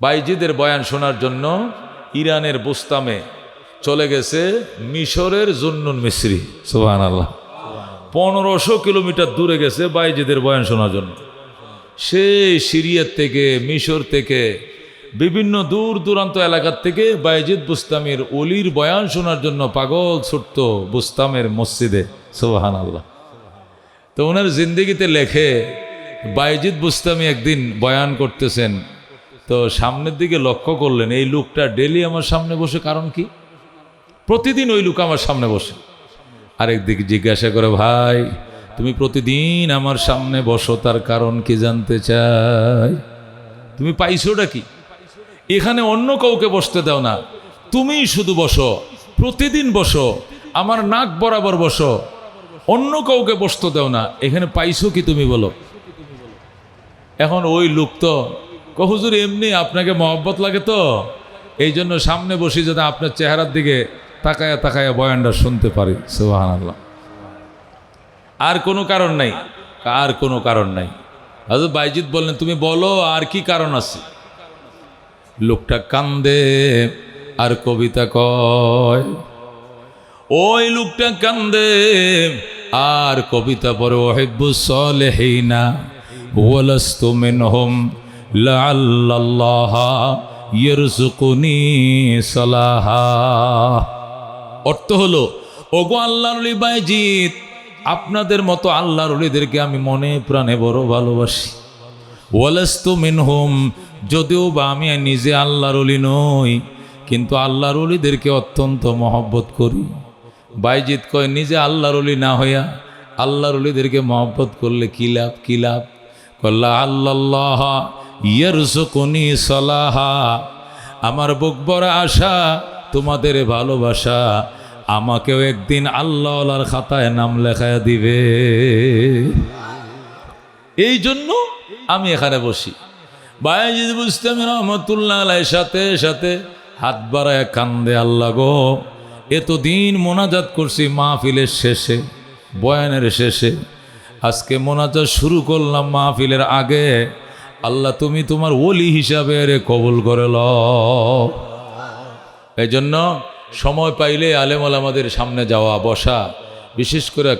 বাইজিদের বয়ান শোনার জন্য ইরানের বুস্তামে চলে গেছে মিশরের জুন্নুন মিসরি। সুবহানাল্লাহ। 1500 কিলোমিটার দূরে গেছে বাইজিদের বয়ান শোনার জন্য। সেই সিরিয়ার থেকে, মিশর থেকে, বিভিন্ন দূর দূরান্ত এলাকার থেকে বাইজিদ বুস্তামির অলির বয়ান শোনার জন্য পাগল ছুটত বুস্তামের মসজিদে। সুবহানাল্লাহ। তো ওনার জিন্দেগিতে লেখে, বাইজিদ বুস্তামি একদিন বয়ান করতেছেন, তো সামনের দিকে লক্ষ্য করলেন এই লোকটা ডেলি আমার সামনে বসে, কারণ কি? প্রতিদিন ওই লোক আমার সামনে বসে। আরেকদিকে জিজ্ঞাসা করে, ভাই তুমি প্রতিদিন আমার সামনে বসো, তার কারণ কি জানতে চাই? তুমি পাইছোটা কি? এখানে অন্য কাউকে বসতে দাও না, তুমিই শুধু বসো, প্রতিদিন বসো, আমার নাক বরাবর বসো, অন্য কাউকে বসতে দাও না, এখানে পাইছো কি তুমি বলো? এখন ওই লোক তো হুজুর এমনি আপনাকে মহব্বত লাগে তো এই জন্য সামনে বসি, যাতে আপনার চেহারার দিকে তাকায়া তাকায়া বয়ানটা শুনতে পারি। সুবহানাল্লাহ। আর কোনো কারণ নাই, আর কোনো কারণ নাই। হযরত বাইজিদ বললেন, তুমি বলো আর কি কারণ আছে? লোকটা কান্দে আর কবিতা কয়। ওই লোকটা কান্দে আর কবিতা পড়ে, ওহিব্বুস সালিহিনা ওয়ালাস্তু মিনহুম লাআল্লাল্লাহা ইয়ারযুকুনি সালাহা। অর্থ হলো, ওগো আল্লাহর ওলি বাইজিদ, আপনাদের মতো আল্লাহর ওলিদেরকে আমি মনে প্রাণে বড় ভালোবাসি। ওয়ালাস্তু মিনহুম, যদিও বা আমি নিজে আল্লাহর ওলি নই, কিন্তু আল্লাহর ওলিদেরকে অত্যন্ত মহব্বত করি। বাইজিদ কয়, নিজে আল্লাহর ওলি না হইয়া আল্লাহর ওলিদেরকে মহব্বত করলে কি লাভ? কি লাভ? কল্লা আল্লাহ ইয়ারযুকুনি সালাহা, আমার বুক ভরা আশা তোমাদের ভালোবাসা আমাকেও একদিন আল্লাহর খাতায় নাম লেখায় দিবে, এই জন্য আমি এখানে বসি। বাইজিদ বুস্তামি রহমতুল্লাহ আলাইহির সাথে সাথে হাত বাড়ায় কান্দে, আল্লাহ গো, এতদিন মোনাজাত করছি মাহফিলের শেষে, বয়ানের শেষে, আজকে মোনাজাত শুরু করলাম মাহফিলের আগে, আল্লাহ তুমি তোমার ওলি হিসাবে রে কবুল করে লও। এই জন্য সময় পাইলে আলেম ওলামাদের সামনে যাওয়া, বসা, বিশেষ করে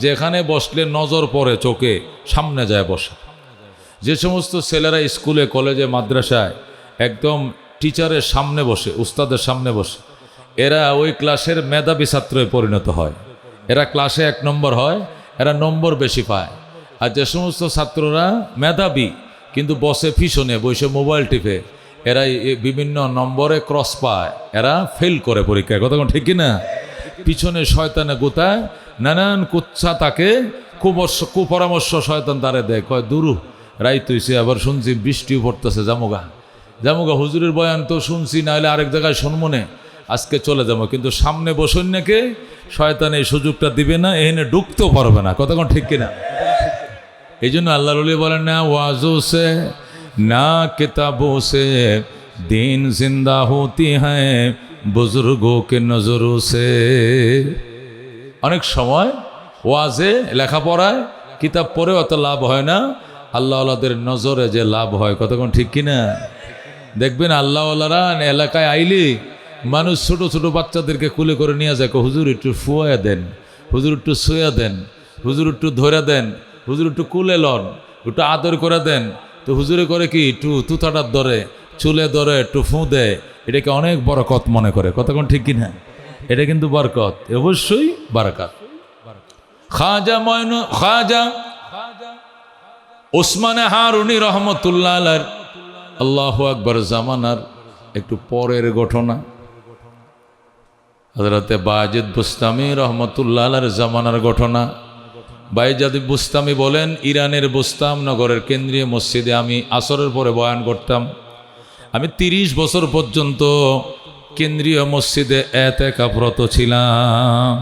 যেখানে বসলে নজর পড়ে চোখে, সামনে যায় বসা। যে সমস্ত ছেলেরা স্কুলে, কলেজে, মাদ্রাসায় একদম টিচারের সামনে বসে, উস্তাদের সামনে বসে, এরা ওই ক্লাসের মেধাবী ছাত্রে পরিণত হয়। এরা ক্লাসে 1 নম্বর হয়, এরা নম্বর বেশি পায়। আর যে সমস্ত ছাত্ররা মেধাবী কিন্তু বসে পিছনে, বসে মোবাইল টিপে, এরা বিভিন্ন নম্বরে ক্রস পায়, এরা ফেল করে পরীক্ষায়। কথা কোন ঠিক কিনা? পিছনে শয়তানে গোতায়, নানান কুচ্ছা তাকে কুপরামর্শ শয়তান তারে দেয়, কয় দুরু রাইত হইছে, আবার শুনছি বৃষ্টিও পড়তেছে, জামুগা জামুগা, হুজুরের বয়ান তো শুনছি, না হলে আরেক জায়গায় শুনমনে, আজকে চলে যাবো। কিন্তু সামনে বসুন নাকি শয়তান এই সুযোগটা দিবে না, এখানে ঢুকতেও পারবে না। কথা কোন ঠিক কিনা? এই জন্য আল্লাহর ওলি বলেন না, ওয়াজো সে না কিতাবো সে দিন জিন্দা হতি হ্যায় বুজুর্গো কে নজরো সে। অনেক সময় ওয়াজে, লেখাপড়ায়, কিতাব পড়েও অত লাভ হয় না, আল্লাহ আল্লাহদের নজরে যে লাভ হয়। কতক্ষণ ঠিক কিনা? দেখবেন আল্লাহ আল্লাহরা এলাকায় আইলি মানুষ ছোট ছোট বাচ্চাদেরকে কুলে করে নিয়ে যায়, হুজুর একটু ফুয়া দেন, হুজুর একটু শুয়া দেন, হুজুর একটু ধরে দেন, হুজুর একটু কুলে লন, একটু আদর করে দেন। তো হুজুরে করে কি, একটু তুতাটার ধরে, চুলে ধরে, একটু ফু দেয়, এটাকে অনেক বরকত মনে করে। কতক্ষণ ঠিক কিনা? এটা কিন্তু বরকত, অবশ্যই বরকত। খাজা ওসমানে হারুনি রহমতুল্লাহ আলাইহির আল্লাহু আকবার জামানার একটু পরের ঘটনা। হযরতে বাইজিদ বুস্তামি রহমতুল্লাহ আলাইহির জামানার ঘটনা। বাইজিদ বুস্তামি বলেন, ইরানের বুস্তাম নগরের কেন্দ্রীয় মসজিদে আমি আসরের পরে বয়ান করতাম। আমি 30 বছর পর্যন্ত কেন্দ্রীয় মসজিদে এতেকাফরত ছিলাম।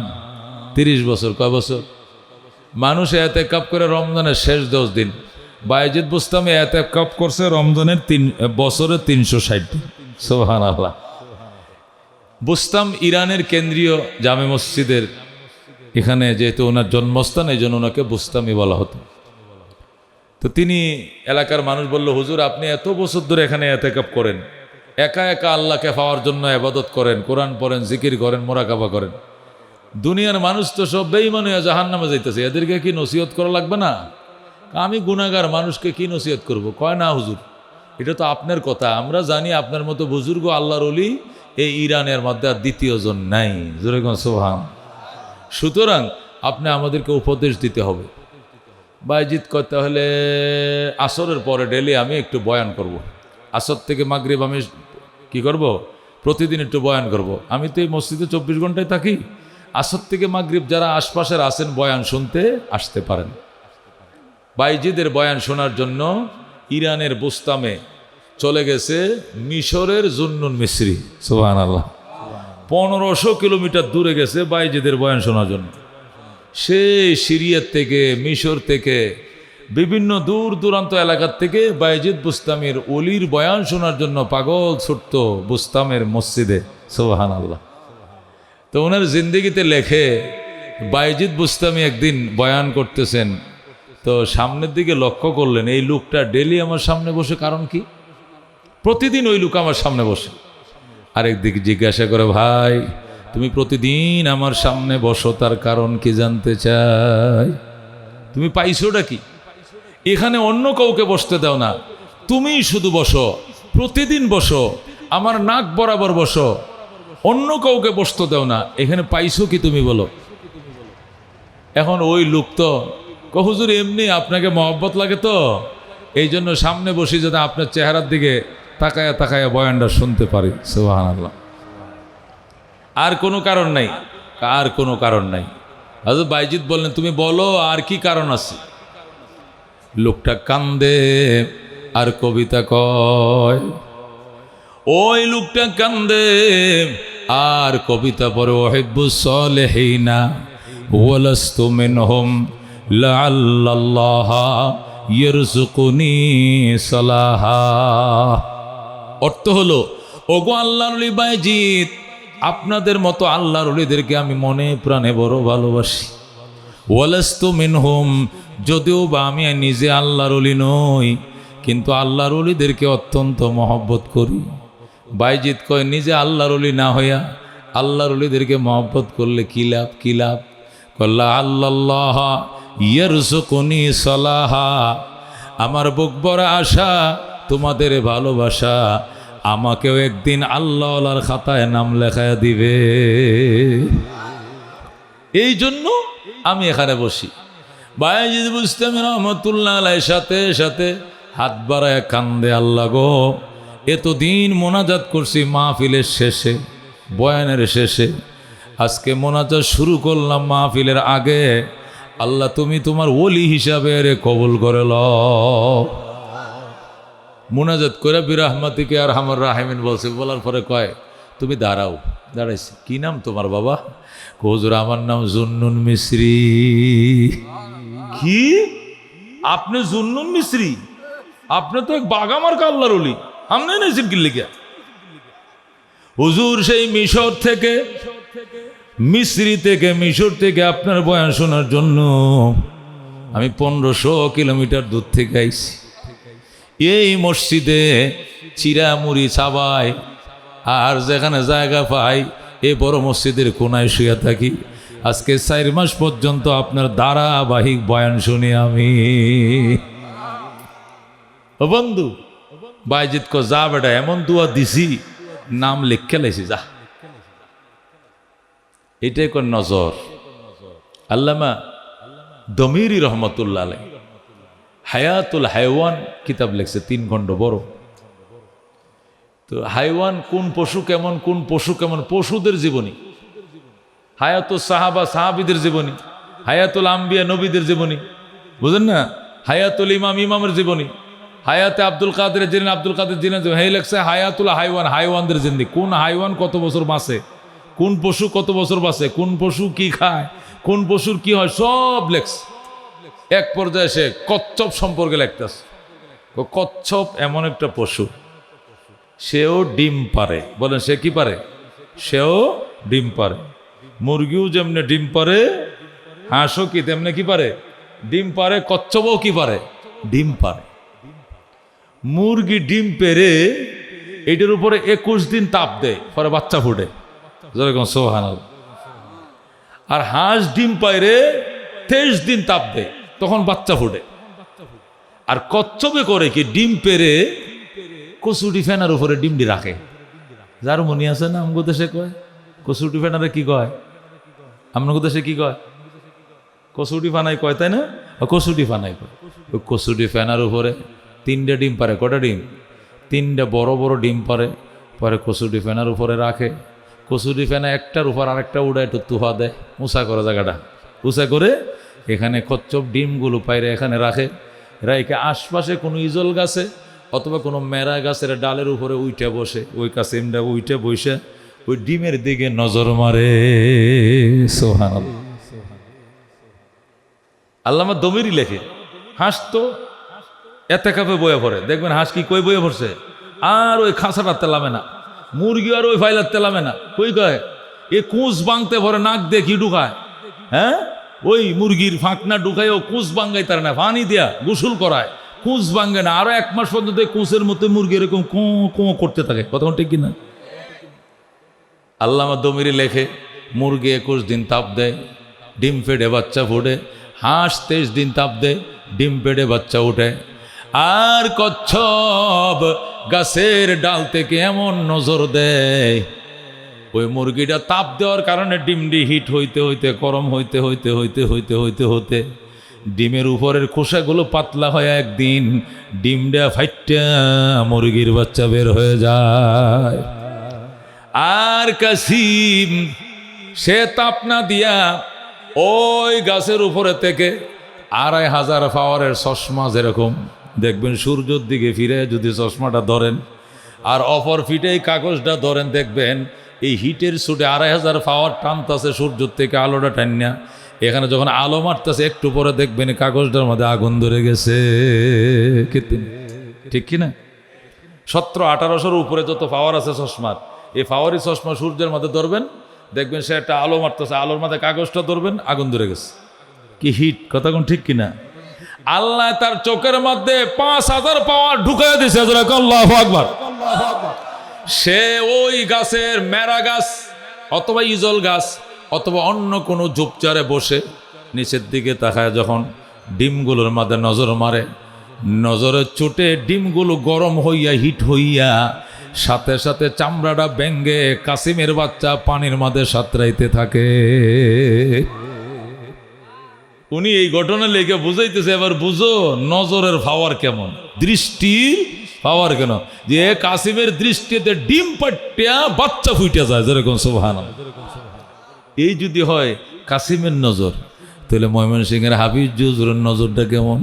30 বছর। কয় বছর? মানুষ এতেকাফ করে রমজানের শেষ 10 দিন, বাইজিদ বুস্তামি এতেকাফ করছে রমজানের বছরে 360 দিন। সুবহানাল্লাহ। বুস্তাম ইরানের কেন্দ্রীয় জামে মসজিদের এখানে, যেহেতু ওনার জন্মস্থান, এই জন্য ওনাকে বুস্তামি বলা হতো। তো তিনি এলাকার মানুষ বলল, হুজুর আপনি এত বছর ধরে এখানে এতেকাপ করেন, একা একা আল্লাহকে পাওয়ার জন্য ইবাদত করেন, কোরআন পড়েন, জিকির করেন, মোরাকাবা করেন, দুনিয়ার মানুষ তো সব বেঈমান হয়ে জাহান্নামে যাইতেছে, এদেরকে কি নসিহত করা লাগবে না? আমি গুনাহগার মানুষকে কি নসিহত করব? কয় না হুজুর, এটা তো আপনার কথা, আমরা জানি আপনার মতো বুজুর্গ আল্লাহর ওলি এই ইরানের মধ্যে আর দ্বিতীয় জন নাই। জোরে কোন সুবহান। সুতরাং আপনি আমাদেরকে উপদেশ দিতে হবে। বাইজিদ করতে হলে আসরের পরে ডেলি আমি একটু বয়ান করব। আসর থেকে মাগরিব আমি কি করব? প্রতিদিন একটু বয়ান করব। আমি তো এই মসজিদে 24 ঘন্টায় থাকি। আসর থেকে মাগরিব যারা আশপাশের আছেন বয়ান শুনতে আসতে পারেন। বাইজিদের বয়ান শোনার জন্য ইরানের বুস্তামে চলে গেছে মিশরের জুন্নুন মিসরি। সুবহানাল্লাহ। 1500 কিলোমিটার দূরে গেছে বাইজিদের বয়ান শোনার জন্য। সেই সিরিয়ার থেকে, মিশর থেকে, বিভিন্ন দূর দূরান্ত এলাকার থেকে বাইজিদ বুস্তামের ওলির বয়ান শোনার জন্য পাগল ছুটত বুস্তামের মসজিদে। সুবহানাল্লাহ। তো ওনার জিন্দেগিতে লেখে, বাইজিদ বুস্তামি একদিন বয়ান করতেছেন, তো সামনের দিকে লক্ষ্য করলেন এই লোকটা ডেলি আমার সামনে বসে, কারণ কি? প্রতিদিন ওই লোক আমার সামনে বসে। আরেকদিকে জিজ্ঞাসা করে, ভাই তুমি প্রতিদিন আমার সামনে বসো, তার কারণ কি জানতে চাই? তুমি পাইছোটা কি? এখানে অন্য কাউকে বসতে দাও না, তুমি শুধু বসো, প্রতিদিন বসো, আমার নাক বরাবর বসো, অন্য কাউকে বসতে দাও না, এখানে পাইছো কি তুমি বলো? এখন ওই লোক তো হুজুর এমনি আপনাকে মহব্বত লাগে তো এই জন্য সামনে বসি যাতে আপনার চেহারার দিকে তাকায়া তাকায়া বয়ানটা শুনতে পারি। সুবহানাল্লাহ। আর কোনো কারণ নাই, আর কোনো কারণ নাই। হযরত বাইজিদ বললেন, তুমি বলো আর কি কারণ আছে? লোকটা কান্দে আর কবিতা কয়। ওই লোকটা কান্দে আর কবিতা পড়ে, ওহিব্বুস সালিহিনা ওয়ালাস্তু মিনহুম লাআল্লাল্লাহা ইয়ারযুকুনি সালাহা। অর্থ হলো, ওগো আল্লাহর ওলি বাইজিদ, আপনাদের মতো আল্লাহর ওলিদেরকে আমি মনে প্রাণে বড় ভালোবাসি। ওয়ালাস্তু মিনহুম, যদিও বা আমি নিজে আল্লাহর ওলি নই, কিন্তু আল্লাহর ওলিদেরকে অত্যন্ত মহব্বত করি। বাইজিদ কয়, নিজে আল্লাহর ওলি না হইয়া আল্লাহর ওলিদেরকে মহব্বত করলে কি লাভ? কি লাভ? কল্লা আল্লাহ ইয়ারযুকুনি সালাহা, আমার বুক ভরা আশা তোমাদের ভালোবাসা আমাকেও একদিন আল্লাহর খাতায় নাম লেখায় দিবে। এই জন্য আমি এখানে বসি। বাইজিদ বুস্তামি রহমতুল্লাহ আলাইহির সাথে সাথে হাত বাড়ায় কান্দে, আল্লাহ গো, এতদিন মোনাজাত করছি মাহফিলের শেষে, বয়ানের শেষে, আজকে মোনাজাত শুরু করলাম মাহফিলের আগে, আল্লাহ তুমি তোমার ওলি হিসাবে রে কবুল করে লও। মোনাজাত করে বিরহমাতিকে আর আমার রাহিমিন বলছে, বলার পরে কয়, তুমি দাঁড়াও। দাঁড়াইছে। কি নাম তোমার বাবা? হুজুর আমার নাম জুন্নুন মিসরি। কি? আপনি জুন্নুন মিসরি? আপনি তো এক বাগামার কাল্লার ওলি, আমনে নেছেন কি লিখা? হুজুর সেই মিশর থেকে, মিশর থেকে আপনার বয়ান শোনার জন্য আমি 1500 কিলোমিটার দূর থেকে আইছি। এই মসজিদে চিরামুড়ি চাবাই আর যেখানে জায়গা পাই এই বড় মসজিদের কোনায় শুয়ে থাকি। আজকে 4 মাস পর্যন্ত আপনার ধারাবাহিক বয়ান শুনি আমি। ও বন্ধু, বাইজিদ কো, যা বেটা, এমন দুয়া দিছি নাম লিখে লাইছি, যা। এটাই কোন নজর। আল্লামা দমিরি রহমতুল্লাহ আলাইহি হায়াতুল হায়ওয়ান কিতাব লিখছে, 3 খণ্ড বড়। তো হায়ওয়ান কোন পশু কেমন, কোন পশু কেমন, পশুদের জীবনী। হায়াতুল সাহাবা সাহাবিদের জীবনী, হায়াতুল আম্বিয়া নবীদের জীবনী, বুঝেন না? হায়াতুল ইমাম ইমামের জীবনী, হায়াতে আব্দুল কাদের জিলানী আব্দুল কাদের জিলানী, হে লেখছে হায়াতুল হায়ওয়ান, হায়ওয়ানদের জিন্দি। কোন হায়ওয়ান কত বছর বাঁচে, কোন পশু কত বছর বাঁচে, কোন পশু কি খায়, কোন পশুর কি হয়, সব লেখছে। এক পর্যায়ে সে কচ্ছপ সম্পর্কে লেখতেছে। কচ্ছপ এমন একটা পশু, সেও ডিম পারে। বলেন, সে কি পারে? সেও ডিম পারে। মুরগিও যেমনি ডিম পারে, হাঁসও কি তেমনি কি পারে? ডিম পারে। কচ্ছপও কি পারে? ডিম পারে। মুরগি ডিম পেরে এটার উপরে 21 দিন তাপ দেয়, পরে বাচ্চা ফুটে, যেরকম সুবহানাল্লাহ। আর হাঁস ডিম পাইরে 23 দিন তাপ দেয়, তখন বাচ্চা ফুটে। আর কচ্ছপে করে কি ডিম পেরে কচুটি ফেনার উপরে ডিমটি রাখে। যার মনে আছে না আমগো দেশে কয় কচুটি ফেনারে কি কয়, আমগো দেশে কি কয়, কচুটি ফানাই কয়, তাই না? কচুটি ফানাই কয়। ওই কচুটি ফেনার উপরে 3টে ডিম পারে। কটা ডিম? 3টে বড় বড় ডিম পারে। পরে কচুটি ফেনার উপরে রাখে। কচুটি ফেনা একটার উপর আরেকটা উড়ায়, একটু তুফা দেয়, উঁচা করে জায়গাটা উঁচা করে এখানে কচ্ছপ ডিমগুলো পাইরে এখানে রাখে। রাইকে আশপাশে কোনো ইজল গাছে অথবা কোনো মেরা গাছের ডালের উপরে উইটে বসে, ওই কাছে এমডা উইটে বসে ওই ডিমের দিকে নজর মারে। সুবহানাল্লাহ। আল্লামা দমিরি লেখে, হাঁস তো এতে কাপে বয়ে পড়ে, দেখবেন হাঁস কি কই বয়ে পড়ছে, আর ওই খাঁচাটা তেলামে না। মুরগি আর ওই ফাইলার তেলামে না, কই কয় এ কুঁচ বাংতে ভরে নাক দিয়ে কি ঢুকায়, হ্যাঁ ওই মুরগির ফাঁকনা ঢুকায় ও কুঁচ বাঙ্গাই তার না, পানি দিয়া গোসল করায়, কুঁচ বাঙ্গে না। আরো 1 মাস পর্যন্ত কুঁচের মতো মুরগি এরকম কোঁ কোঁ করতে থাকে। কথা ঠিক কিনা? আল্লামা দমিরি লেখে, মুরগি 21 দিন তাপ দেয়, ডিম ফেটে বাচ্চা ফুটে। হাঁস 23 দিন তাপ দেয়, ডিম পেড়ে বাচ্চা উঠে। আর কচ্ছপ গাছের ডাল থেকে এমন নজর দেয়, ওই মুরগিটা তাপ দেওয়ার কারণে ডিমটি হিট হইতে হইতে গরম হইতে হইতে হইতে হইতে হইতে হইতে ডিমের উপরের খোসাগুলো পাতলা হয়, একদিন ডিমটা ফাইটটা মুরগির বাচ্চা বের হয়ে যায়। আর কাসিম সে তাপ না দিয়া ওই গাছের উপরে থেকে 2500 পাওয়ারের চশমা, যেরকম দেখবেন সূর্যের দিকে ফিরে যদি চশমাটা ধরেন আর অপর ফিটে এই কাগজটা ধরেন, দেখবেন এই হিটের সুটে 2500 পাওয়ার টানতেছে সূর্যের থেকে আলোটা টান্না। এখানে যখন আলো মারতেছে একটু পরে দেখবেন কাগজটার মধ্যে আগুন ধরে গেছে। ঠিক কিনা? 1700-1800 উপরে যত পাওয়ার আছে চশমার, এই পাওয়ারই চশমা সূর্যের মধ্যে ধরবেন, দেখবেন সে একটা আলো মারতেছে, আলোর মধ্যে কাগজটা ধরবেন, আগুন ধরে গেছে। কি হিট! কথা কোন ঠিক কিনা? আল্লাহ তার চোখের মধ্যে 5000 পাওয়ার ঢুকাই দিয়েছে। আল্লাহু আকবার। সে ওই গাছের মেরা গাছ অথবা ইজল গাছ অথবা অন্য কোনো ঝোপঝাড়ে বসে নিচের দিকে তাকায় যখন ডিমগুলোর মধ্যে নজর মারে, নজরের চোটে ডিমগুলো গরম হইয়া হিট হইয়া সাথে সাথে চামড়াটা ভেঙ্গে কাসিমের বাচ্চা পানির মধ্যে সাঁতরাইতে থাকে। উনি এই ঘটনা লেগে বুঝাইতেছে, এবার বুঝো নজরের পাওয়ার কেমন, দৃষ্টির পাওয়ার কেন, যে কাসিমের দৃষ্টিতে ডিম পাট্টিয়া বাচ্চা ফুটে যায়, যেরকম সুবহানাল্লাহ। এই যদি হয় কাসিমের নজর, তাহলে ময়মনসিংহের হাফিজ হুজুরের নজরটা কেমন,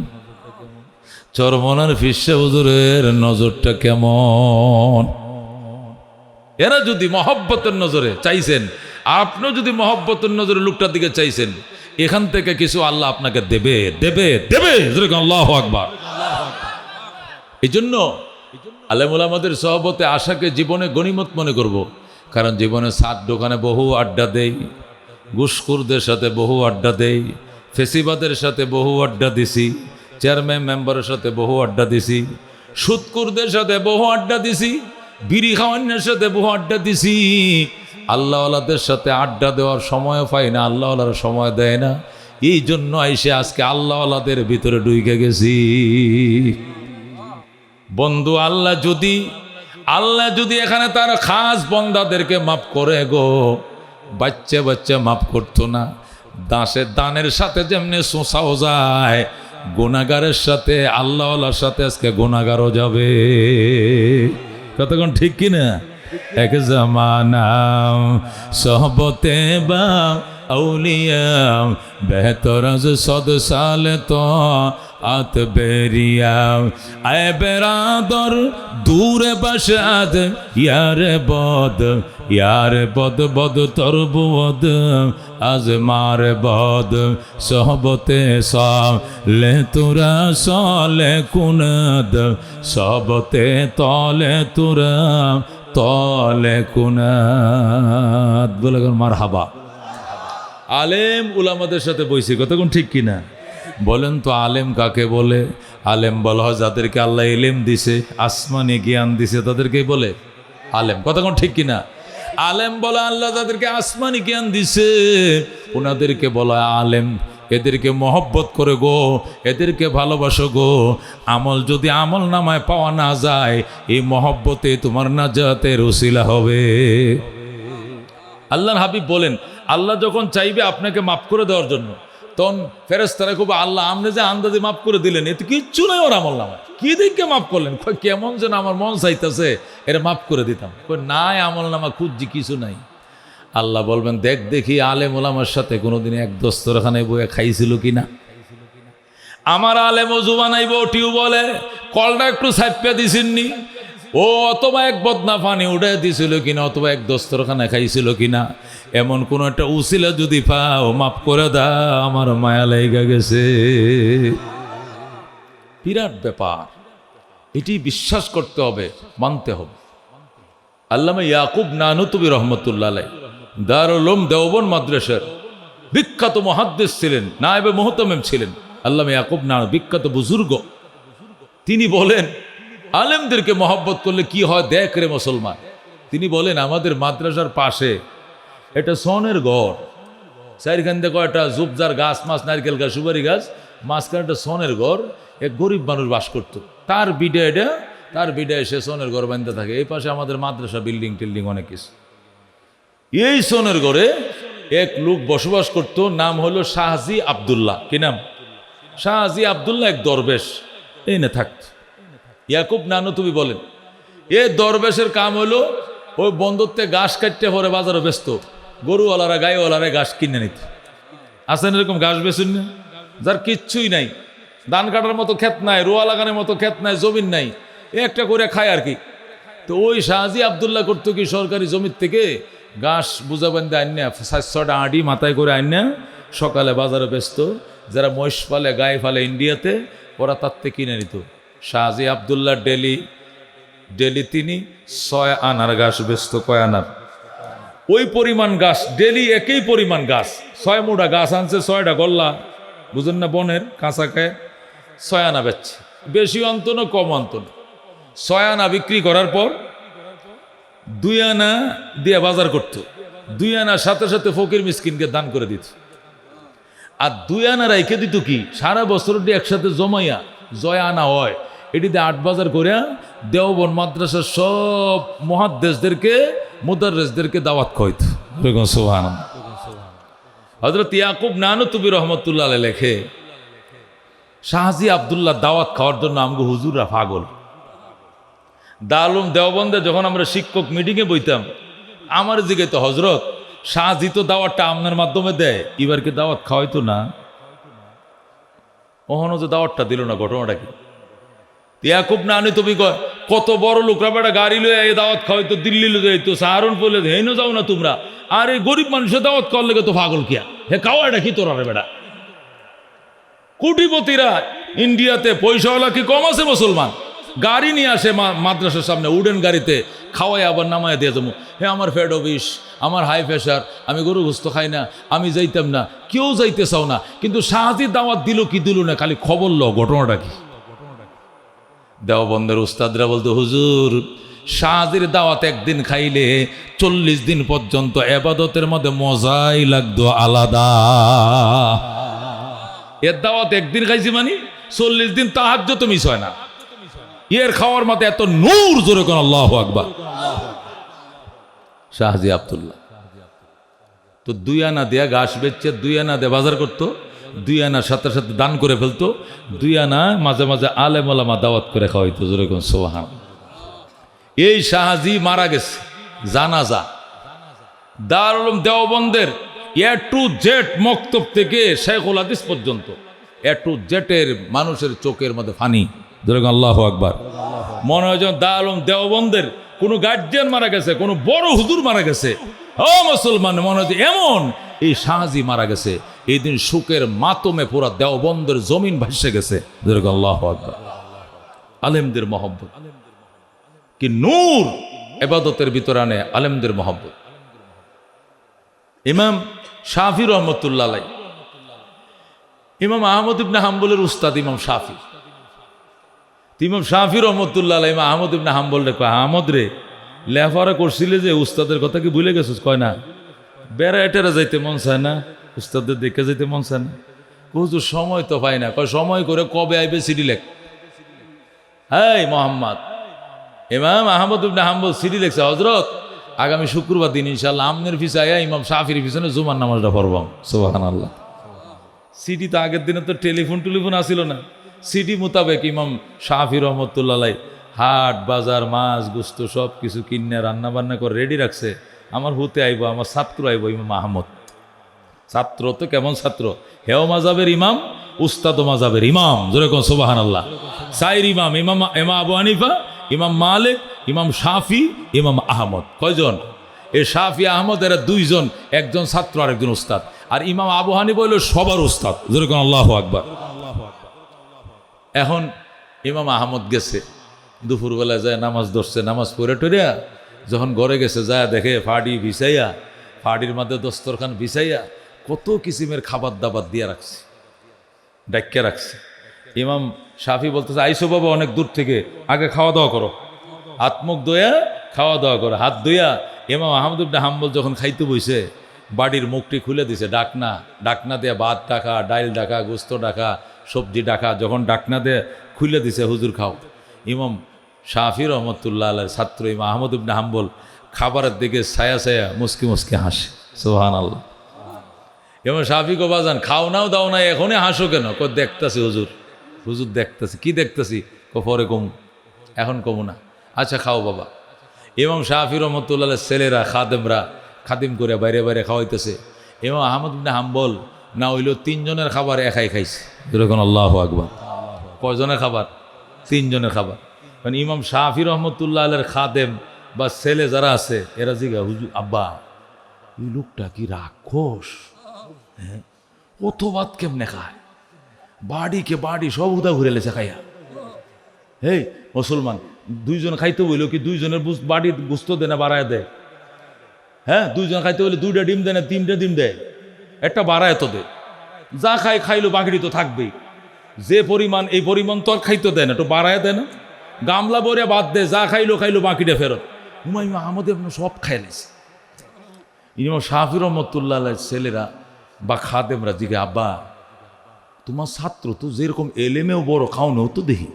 চরমনার ফিরসা হুজুরের নজরটা কেমন। এরা যদি মহব্বতের নজরে চাইছেন, আপনিও যদি মহব্বতের নজরে লোকটার দিকে চাইছেন, এখান থেকে কিছু আল্লাহ আপনাকে দেবে দেবে দেবে। আল্লাহু আকবার। এই জন্য আলেম ওলামাদের সহবতে আশাকে জীবনে গনিমত মনে করব। কারণ জীবনে সাত দোকানে বহু আড্ডা দেই, ঘুষখোরদের সাথে বহু আড্ডা দেই, ফেসিবাদের সাথে বহু আড্ডা দিছি, চেয়ারম্যান মেম্বারের সাথে বহু আড্ডা দিছি, সুদকুরদের সাথে বহু আড্ডা দিছি, বিড়ি খাওয়ানোর সাথে বহু আড্ডা দিছি। আল্লাহওয়ালাদের সাথে আড্ডা দেওয়ার সময় পাই না, আল্লাহওয়ালারা সময় দেয় না। এই জন্য আইসে আজকে আল্লাহওয়ালাদের ভিতরে ঢুকে গেছি। বন্ধু, আল্লাহ যদি এখানে তার খাস বন্দাদেরকে মাফ করে গো, বাচ্চা বাচ্চা মাফ করতো না। দানের সাথে যেমনি শোষাও যায়, গুনাহগারের সাথে আল্লাহওয়ালার সাথে আজকে গুনাহগারও যাবে। কতক্ষণ ঠিক কিনা? এক জামানা সহবতে বা আউলিয়া বেহতর সদ সাল তো আত বেরিয়া আয় বেরাদর দূরে বসাদ ইয়ার বদ বদ তর বদ আজ মার বদ সহবতে সালে তোরা সালে কুনদ সহবতে তলে তোরা তলে কুনাদ বলে মারহাবা। আলেম উলামাদের সাথে বইছি, কতক্ষণ ঠিক কিনা? বলেন তো আলেম কাকে বলে? আলেম বলা হয় যাদেরকে আল্লাহ ইলম দিছে, আসমানি জ্ঞান দিছে, তাদেরকেই বলে আলেম। কথা কোন ঠিক কিনা? আলেম বলা আল্লাহ যাদেরকে আসমানি জ্ঞান দিছে ওনাদেরকে বলা আলেম। এদেরকে মহব্বত করে গো, এদেরকে ভালোবাসো গো। আমল যদি আমল নামায় পাওয়া না যায়, এই মহব্বতে তোমার নাজাতের উসিলা হবে। আল্লাহর হাবিব বলেন, আল্লাহ যখন চাইবে আপনাকে মাফ করে দেওয়ার জন্য, তখন ফেরেশতারা খুব আল্লাহ আপনি যে আন্দাজে মাফ করে দিলেন, এতে কিচ্ছু নাই ওর আমল নামায়, কি দিকে মাফ করলেন? কেমন যেন আমার মন চাইতেছে এটা মাফ করে দিতাম। নাই আমল নামা খুঁজছি, কিছু নাই। আল্লাহ বলবেন, দেখ দেখি আলেম ওলামার সাথে কোনোদিন এক দস্তরখানায় বয়ে খাইছিল কিনা। আমার আলেম অজু বানাইব টিউবওয়েলে, কলটা একটু ছাপিয়ে দিছেননি, ও অথবা এক বদনা পানি উঠে দিছিল কিনা, অথবা এক দস্তরখানায় খাইছিল কিনা। এমন কোন একটা উসিলা যদি পাও, মাফ করে দাও, আমার মায়া লাইগা গেছে। বিরাট ব্যাপার, এটি বিশ্বাস করতে হবে, মানতে হবে। আল্লামা ইয়াকুব নানুতুবি রহমতুল্লাহ আলাইহি দারুল উলুম দেওবন্দ মাদ্রাসার বিখ্যাত মুহাদ্দিস ছিলেন, নায়েবে মুহতামিম ছিলেন। আল্লামা ইয়াকুব নানু বিখ্যাত বুজুর্গ। তিনি বলেন, আলেমদেরকে মহব্বত করলে কি হয় দেখ রে মুসলমান। তিনি বলেন, আমাদের মাদ্রাসার পাশে এটা সনের ঘর, চারিখান থেকে কয়টা জুবজার গাছ, মাছ, নারকেল গাছ, সুপারি গাছ, মাঝখানে একটা সনের ঘর। এক গরিব মানুষ বাস করত, তার বিডে সে সনের ঘর বাঁধতে থাকে। এই পাশে আমাদের মাদ্রাসা বিল্ডিং টিল্ডিং অনেক কিছু। এই সনের ঘরে এক লোক বসবাস করত, নাম হলো শাহজি আব্দুল্লাহ। কি নাম? শাহজি আব্দুল্লাহ, এক দরবেশ এই না থাকত। ইয়াকুব নানুতুবি বলেন, এ দরবেশের কাম হলো ওই বন্দরতে ঘাস কাটতে পরে বাজারে ব্যস্ত, গরুওয়ালারা গাইওয়ালারা ঘাস কিনে নিত। আসেন এরকম ঘাস বেচুন না, যার কিচ্ছুই নাই, ধান কাটার মতো ক্ষেত নাই, রোয়া লাগানোর মতো ক্ষেত নাই, জমিন নাই, একটা করে খায় আর কি। তো ওই শাহজি আব্দুল্লাহ করতো কি, সরকারি জমির থেকে ঘাস বুঝা বান্ধে আইনা 6-7টা আঁটি মাথায় করে আইনা সকালে বাজারে ব্যস্ত। যারা মহিষ ফালে গায়ে ফালে ইন্ডিয়াতে, ওরা তার থেকে কিনে নিত। শাহজি আব্দুল্লাহ ডেলি তিনি 6 আনার ঘাস বেচত। কয় আনার? ওই পরিমাণ ঘাস ডেলি, একই পরিমাণ ঘাস, 6 মুঠা ঘাস আনছে, 6টা গল্লা, বুঝেন না, বনের কাঁচা খায়, 6 আনা বেচছে। বেশি অন্ত না কম অন্ত না। 6 আনা বিক্রি করার পর 2 আনা দিয়ে বাজার করত, 2 আনার সাথে সাথে ফকির মিসকিনকে দান করে দিত। আর 2 আনা রেখে দিত কি, সারা বছরটি একসাথে জমাইয়া জয় আনা হয়, এটিতে 8 বাজার করে দেওবন্দ মাদ্রাসার সব মুহাদ্দিসদেরকে, মুদাররিসদেরকে দাওয়াত খাওয়াইত। সুবহানাল্লাহ। হযরত ইয়াকুব নানুতুবি রহমতুল্লাহ আলাইহি লেখে, শাহজি আব্দুল্লাহ দাওয়াত খাওয়ার জন্য আমগো হুজুররা পাগল। দারুল উলুম দেওবন্দে যখন আমরা শিক্ষক মিটিংয়ে বইতাম, আমার জিজ্ঞাসা তো, হজরত শাহজি তো দাওয়াতটা আপনার মাধ্যমে দেয়, এবারকে দাওয়াত খাওয়াইতো না, ওহনো যে দাওয়াতটা দিল না, ঘটনাটা কি? ইয়াকুব নানুতুবি কয়, কত বড় লোকরা বেটা গাড়ি লয়ে এই দাওয়াত খাওয়াইতো, দিল্লি লয়ে যাইতো, সাহারনপুরে হেইনো যাও না তোমরা, আর এই গরিব মানুষের দাওয়াত খাওয়ার লেগে তো পাগল কিয়া, হে খাওয়াটা কি তোরা রে বেটা? কোটিপতিরা ইন্ডিয়াতে, পয়সাওয়ালা কি কম আছে মুসলমান? গাড়ি নিয়ে আসে মাদ্রাসার সামনে, উডেন গাড়িতে খাওয়াই আবার নামায় দিয়ে যাবো। হে আমার ফ্যাট অফিস, আমার হাই প্রেশার, আমি গরু গোস্ত খাই না, আমি যাইতাম না, কেউ যাইতে চাও না, কিন্তু শাহজির দাওয়াত দিল কি দিল না, খালি খবর লো, ঘটনাটা কি? দেওবন্দের উস্তাদরা বলতো, হুজুর শাহজির দাওয়াত একদিন খাইলে 40 দিন পর্যন্ত এবাদতের মধ্যে মজাই লাগতো আলাদা। এর দাওয়াত একদিন খাইছি মানে 40 দিন তাহাজ্জুদ মিস হয় না। এর খাওয়ার মধ্যে এত নূর, জোরে কোন আল্লাহু আকবার। শাহজি আব্দুল্লাহ তো 2 আনা দেয়া ঘাস বেচছে, 2 আনা দিয়ে বাজার করতো, 2 আনার সাথে সাথে দান করে ফেলতো, 2 আনা মাঝে মাঝে আলেম ওলামা দাওয়াত করে খাওয়াইতো। জোরে কোন সুবহানাল্লাহ। এই শাহজি মারা গেছে, জানাজা দারুল উলুম দেওবন্দের এ টু জেড মক্তব থেকে শেখুল হাদিস পর্যন্ত, এ টু জেডের মানুষের চোখের মধ্যে ফানি। ধরে আল্লাহু আকবার। মনে হয় যেন দারুল উলুম দেওবন্দের কোনো গার্জিয়ান মারা গেছে, কোনো বড় হুজুর মারা গেছে। ও মুসলমান, মনে হয় এমন এই শাহজি মারা গেছে, এই দিন শোকের মাতমে পুরা দেওবন্দের জমিন ভাসে গেছে। ধরে আল্লাহু আকবার। আলেমদের মহব্বত কি নূর ইবাদতের ভিতরে আনে, আলেমদের মহব্বত। ইমাম শাফি রহমতুল্লাহ আলাইহি, ইমাম আহমদ ইবনে হাম্বলের উস্তাদ ইমাম শাফি, ইমাম শাফি রহমতুল্লাহ আলাইহি ইমাম আহমদ ইবনে হাম্বল রে কয়, আহমদ রে লেখাপড়া করছিলে যে উস্তাদের কথা কি ভুলে গেছিস? কয় না, বেড়াইটেরা যাইতে মন চায় না, উস্তাদের দেখে যাইতে মন চায় না। হুজুর সময় তো পাই না। কয় সময় করে কবে আইবে সিডি লেখ। হ্যাঁ মোহাম্মদ ইমাম আহমদ ইবনে হাম্বল সিডি লেখছে, হযরত আগামী শুক্রবার দিন ইনশাআল্লাহ আমনের পিছে আয়া ইমাম শাফির পিছনে জুমার নামাজটা পড়বাম। সুবহানাল্লাহ। সিডি তো আগের দিনে তো টেলিফোন আসিল না। সিডি মোতাবেক ইমাম শাফি রহমতুল্লাহ আলাইহি হাট বাজার মাছ গোস্ত সব কিছু কিনে রান্না বান্না করে রেডি রাখছে। আমার হুতে আইব, আমার ছাত্র আইব ইমাম আহমদ। ছাত্র তো কেমন ছাত্র, হেও মাজাবের ইমাম, উস্তাদ মাজাবের ইমাম। যেরকম সুবহানাল্লাহ। সাইর ইমাম, ইমাম আবু হানিফা, ইমাম মালিক, ইমাম শাফি, ইমাম আহমদ। কয়জন? এই শাফি আহমদ এরা দুইজন, একজন ছাত্র আর একজন উস্তাদ। আর ইমাম আবু হানিফা হইল সবার উস্তাদ। যেরকম আল্লাহু আকবার। এখন ইমাম আহমদ গেছে, দুপুরবেলা যায় নামাজ ধরছে, নামাজ পড়ে টরিয়া যখন ঘরে গেছে যায় দেখে ফাড়ি বিছাইয়া, ফাড়ির মধ্যে দস্তরখান বিছাইয়া কত কিসিমের খাবার দাবার দিয়ে রাখছে, ডাক্কে রাখছে। ইমাম শাফি বলতেছে, আইসো বাবা অনেক দূর থেকে, আগে খাওয়া দাওয়া করো, হাত মুখ ধোয়া খাওয়া দাওয়া করো। হাত ধুইয়া ইমাম আহমদ ইবনে হাম্বল যখন খাইতে বইছে, বাড়ির মুখটি খুলে দিছে, ডাকনা দিয়ে ভাত ডাকা, ডাইল ডাকা, গোস্ত ডাকা, সবজি ডাকা, যখন ডাকনা দিয়ে খুলে দিছে, হুজুর খাও। ইমাম শাফি রহমতুল্লাহ আলাইহির ছাত্র ইমাম আহমদ ইবনে হাম্বল খাবারের দিকে ছায়া ছায়া মুসকি মুসকি হাসে। সুবহানাল্লাহ। ইমাম শাফি কো বাজান খাও নাও দাও না, এখনই হাসো কেন? কো দেখতাছি হুজুর, হুজুর দেখতাছি। কি দেখতাছি? কো পরে কমু, এখন কমু না। আচ্ছা খাও বাবা। ইমাম শাফি রহমতুল্লাহ আলাইহির ছেলেরা খাদেমরা খাদিম করে বাইরে বাইরে খাওয়াইতেছে। ইমাম আহমদ ইবনে হাম্বল না হইলেও 3 জনের খাবার একাই খাইছে। যেরকম আল্লাহু আকবার। কয়জনের খাবার? 3 জনের খাবার। কারণ ইমাম শাফি রহমতুল্লাহ আলাইহির খাদেম বা ছেলে যারা আছে এরা জিগা, হুজুর আব্বা এই লোকটা কি রাক্ষস, হ্যাঁ অত ভাত কেমনে খায়, বাড়ি সব উদা ঘুরে লেছে খাইয়া। হেই মুসলমান, 2 জন খাইতে বইল কি 2 জনের বাড়ির গুস্ত দেয় না বাড়ায় দেয়? হ্যাঁ 2 জন খাইতে বলে 2টা ডিম দেয় না 3টা ডিম দেয়, একটা বাড়ায় তো দেয়। যা খাইলো বাকিটি তো থাকবেই। যে পরিমাণ এই পরিমাণ তো আর খাইতে দেয় না, একটু বাড়ায় দেয় না, গামলা ভরে বাদ দেয়, যা খাইলো বাকিটা ফেরত। হুমায়ুন আহমদ আপনার সব খাইলেছে। ইমাম শাফি রহমতুল্লাহ আলাইহির ছেলেরা বা খাদেমরা জিগে, আব্বা তোমার ছাত্র তো যেরকম এলেমেও বড়, খাওয়ানো তো দেখি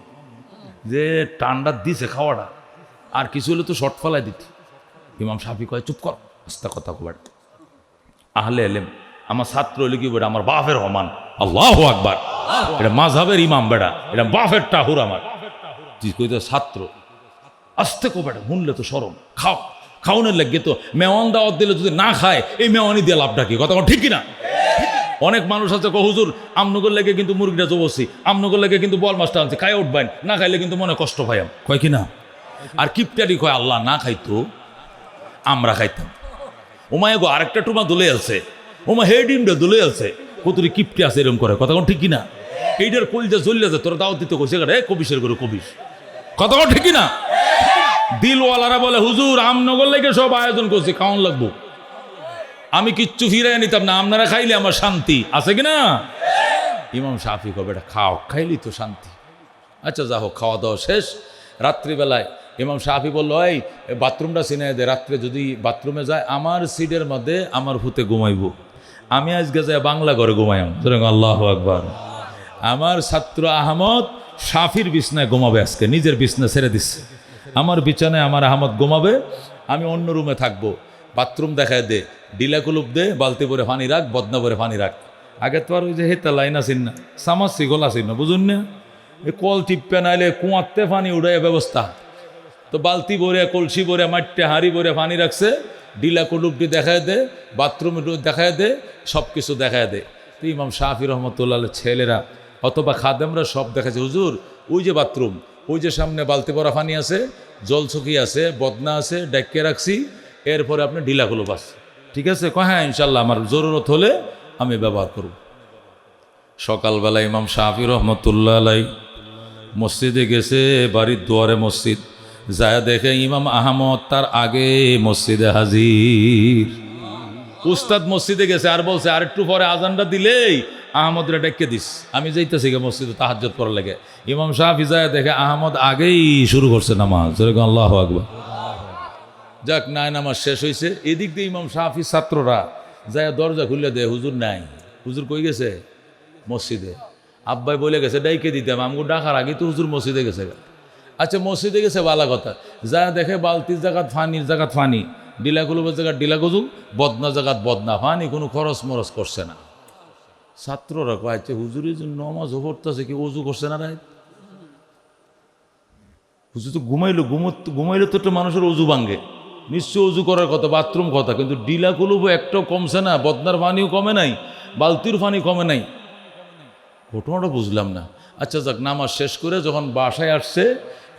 যে টান্ডা দিছে খাওয়াটা, আর কিছু হলে তো শর্ট ফলাই দিত। ইমাম শাফি কয়, চুপ কর, আস্তা কথা কবার, আহলে এলেম আমার ছাত্র হলে কি বেটা আমার বাপের সমান। আল্লাহু আকবার। এটা মাযহাবের ইমাম বেটা, এটা বাপের টাহুর আমার। তুই কই তো ছাত্র, আস্তে কো বেটা, শুনলে তো শরম। খাওয়ানোর লাগে তো মেওয়ান দাওয়াত দিলে যদি না খায়, এই মেওয়ানি দিয়ে লাভটা কি? কথা ঠিক কিনা? অনেক মানুষ আছে হুজুর আমনগর লেগে কিন্তু মুরগিটা জবসি, আমনগর লেগে কিন্তু বল মাছটা আনছে, খাই উঠবেন না, খাইলে কিন্তু মনে কষ্ট পাইম। কয় কিনা? আর কিপটারি কয় আল্লাহ না খাইতো আমরা খাইতাম। ওমায় গো আরেকটা টুমা দুলে আছে, ওমা হে ডিমটা দুলে আছে, কতরি কিপটি আছে এরকম করে। কথা ঠিক কিনা? এইটার কলজা জ্বললে যায়, তোরা দাওয়াত দিতে কইছে কবিশের করে কবিশ। কথা ঠিক কিনা? দিলওয়ালারা বলে হুজুর আমনগর লেগে সব আয়োজন করছি, খাওয়ান লাগবো, আমি কিচ্ছু ফিরাই নিতাম না, আপনারা খাইলে আমার শান্তি আছে কিনা? ইমাম শাফি কবে এটা খাও, খাইলি তো শান্তি। আচ্ছা যা হোক, খাওয়া দাওয়া শেষ। রাত্রিবেলায় ইমাম শাফি বললো, এই বাথরুমটা চিনে দে, রাত্রে যদি বাথরুমে যায় আমার সিটের মধ্যে আমার ভূতে ঘুমাইব, আমি আজকে যাই বাংলা ঘরে ঘুমাইম। আল্লাহু আকবার। আমার ছাত্র আহমদ শাফির বিছনায় ঘুমাবে, আজকে নিজের বিছনা ছেড়ে দিচ্ছে, আমার বিছানায় আমার আহমদ ঘুমাবে, আমি অন্য রুমে থাকবো। বাথরুম দেখায় দে, ডিলা কুলুপ দে, বালতি ভরে পানি রাখ, বদনা ভরে পানি রাখ। আগে তো আর ওই যে হেতা লাইন আসেন না, সামাসি গোল আসেন না, বুঝুন না, এই কল টিপে নাইলে কুয়াতে পানি উড়াই ব্যবস্থা। তো বালতি ভরে, কলসি ভরে, মাঠে হাঁড়ি ভরে পানি রাখছে, ডিলা কুলুপটি দেখায় দে, বাথরুম দেখায় দে, সব কিছু দেখায় দে। তো ইমাম শাফি রহমতুল্লাহ ছেলেরা অথবা খাদেমরা সব দেখাচ্ছে, হুজুর ওই যে বাথরুম, ওই যে সামনে বালতি ভরা পানি আছে, জলচকি আছে, বদনা আছে, ডাক্কে রাখছি, এরপরে আপনি ঢিলা কুলুপ আছে, ঠিক আছে? হ্যাঁ ইনশাল্লাহ আমার জরুরত হলে আমি ব্যবহার করব। সকালবেলা ইমাম শাফি রহমতুল্লাহ আলাইহি মসজিদে গেছে, বাড়ির দুয়ারে মসজিদ, যায় দেখে ইমাম আহমদ তার আগে মসজিদে হাজির। উস্তাদ মসজিদে গেছে আর বলছে আর একটু পরে আজানটা দিলেই আহমদরা ডেকে দিস, আমি যাইতেছি গে মসজিদে তাহাজ্জুদ করার লাগে। ইমাম শাফি যায় দেখে আহমদ আগেই শুরু করছে নামাজ, যেরকম আল্লাহু আকবার। যাক, নাই নামাজ শেষ হয়েছে। এদিক দিয়ে ইমাম শাফি ছাত্ররা যায় দরজা খুলে দেয়, হুজুর নাই। হুজুর কই গেছে? মসজিদে। আব্বাই বলে গেছে ডাইকে দিতাম, আমাকে ডাকার আগে তো হুজুর মসজিদে গেছে। আচ্ছা, মসজিদে গেছে বালা কথা, যা দেখে বালতির জায়গাত ফানির জায়গাত ফানি, ডিলাগুলোর জায়গায় ডিলাগুজু, বদনা জায়গাত বদনা, ফানি কোনো খরচ মরচ করছে না। ছাত্ররা কয় আচ্ছা হুজুরের জন্য নমাজ পড়তেছে কি অজু করছে না রায়? হুজুর তো ঘুমাইলে তো একটা মানুষের অজু ভাঙ্গে, নিশ্চয় অজু করার কথা, বাথরুম কথা, কিন্তু ডিলাগুলো একটাও কমছে না, বদনার পানিও কমে নাই, বালতির পানি কমে নাই। ঘটনাটা বুঝলাম না। আচ্ছা যাক, নামাজ শেষ করে যখন বাসায় আসছে,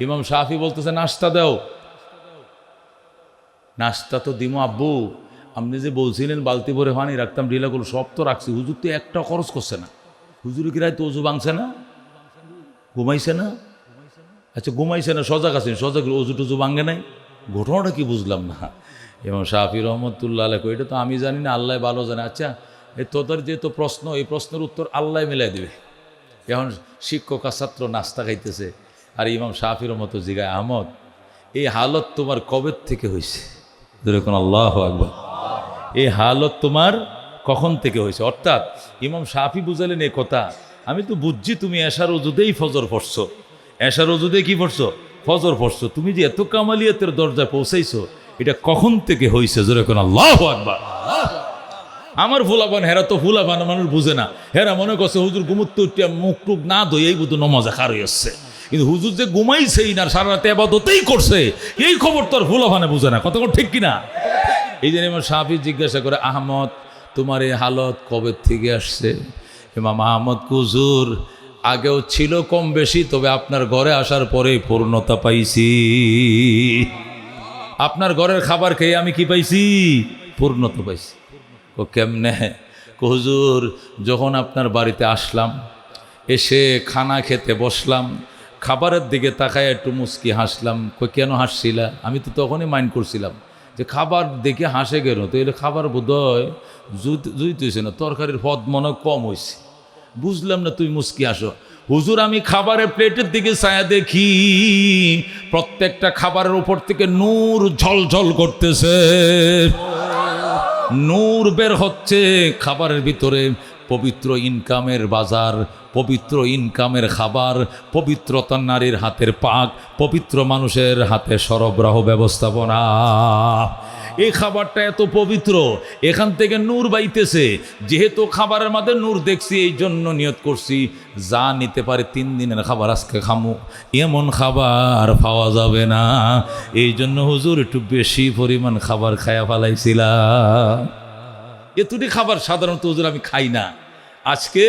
ইমাম শাফি বলতেছে নাস্তা দাও। নাস্তা তো দিমো আব্বু, আপনি যে বলছিলেন বালতি ভরে পানি রাখতাম, ডিলাগুলো সব তো রাখছি, হুজুর তো একটা খরচ করছে না। হুজুর কি রায় তো অজু ভাঙছে না? ঘুমাইছে না? আচ্ছা ঘুমাইছে না, সজাগ আছেন, সজাগ অজু টজু ভাঙে নাই? ঘটনাটা কি বুঝলাম না। এবং শাফি রহমতুল্লাহ আলাইহি, এটা তো আমি জানি না, আল্লাহ ভালো জানে। আচ্ছা, এই তোদের যেহেতু প্রশ্ন, এই প্রশ্নের উত্তর আল্লাহ মিলাই দেবে। এখন শিক্ষক আর ছাত্র নাস্তা খাইতেছে, আর ইমাম শাফির মতো জিগায়, আহমদ এই হালত তোমার কবে থেকে হয়েছে? যেরকম আল্লাহু আকবার, এই হালত তোমার কখন থেকে হয়েছে? অর্থাৎ ইমাম শাফি বুঝালেন এই কথা, আমি তো বুঝছি তুমি এশার ওজুদেই ফজর পড়ছো, এশার ওজুদে কি পড়ছো? ফজর পড়ছো। তুমি যে এত কামালিয়াতের দরজায় পৌঁছাইছো, এটা কখন থেকে হয়েছে? যেরকম আল্লাহু আকবার। আমার ফুলাপান, হেরা তো ফুলাপান মানুষ বুঝে না, হেরা মনে করছে হুজুর ঘুমুত্তে উঠিয়া মুখ টুক না ধুয়েই বুধ নমাজে খার হইয়াছে, কিন্তু হুজুর যে ঘুমাইছেই না, সারা রাতে ইবাদতেই করছে, এই খবর তো আর ফুলাপানে বুঝে না। কতক্ষণ ঠিক কিনা? এই জন্য ইমাম শাফি জিজ্ঞাসা করে, আহমদ তোমার এই হালত কবে থেকে আসছে? ইমাম আহমদ, হুজুর আগেও ছিল কম বেশি, তবে আপনার ঘরে আসার পরে পূর্ণতা পাইছি। আপনার ঘরের খাবার খেয়ে আমি কি পাইছি? পূর্ণতা পাইছি। ও কেমনে? হুজুর যখন আপনার বাড়িতে আসলাম, এসে খানা খেতে বসলাম, খাবারের দিকে তাকায় একটু মুস্কি হাসলাম। কেন হাসছিলা? আমি তো তখনই মাইন্ড করছিলাম যে খাবার দেখে হাসে গেল, তো এলে খাবার বোধহয় জুইতেছে না, তরকারির পদ মনে কম হয়েছে। বুঝলাম না তুই মুস্কি হাসো। হুজুর আমি খাবারের প্লেটের দিকে ছায়া দেখি, প্রত্যেকটা খাবারের উপর থেকে নূর ঝলঝল করতেছে, নূর বের হচ্ছে খাবারের ভিতরে। পবিত্র ইনকামের বাজার, পবিত্র ইনকামের খাবার, পবিত্রতা নারীর হাতের পাক, পবিত্র মানুষের হাতে সরবরাহ ব্যবস্থাপনা। এই খাবারটা এত পবিত্র, এখান থেকে নূর বাইতেছে। যেহেতু খাবারের মধ্যে নূর দেখছি, এই জন্য নিয়ত করছি যা নিতে পারে 3 দিনের খাবার আজকে খামু, এমন খাবার পাওয়া যাবে না। এই জন্য হুজুর একটু বেশি পরিমাণ খাবার খায়া ফেলাইছিলাম। এতটি খাবার সাধারণত হুজুর আমি খাই না, আজকে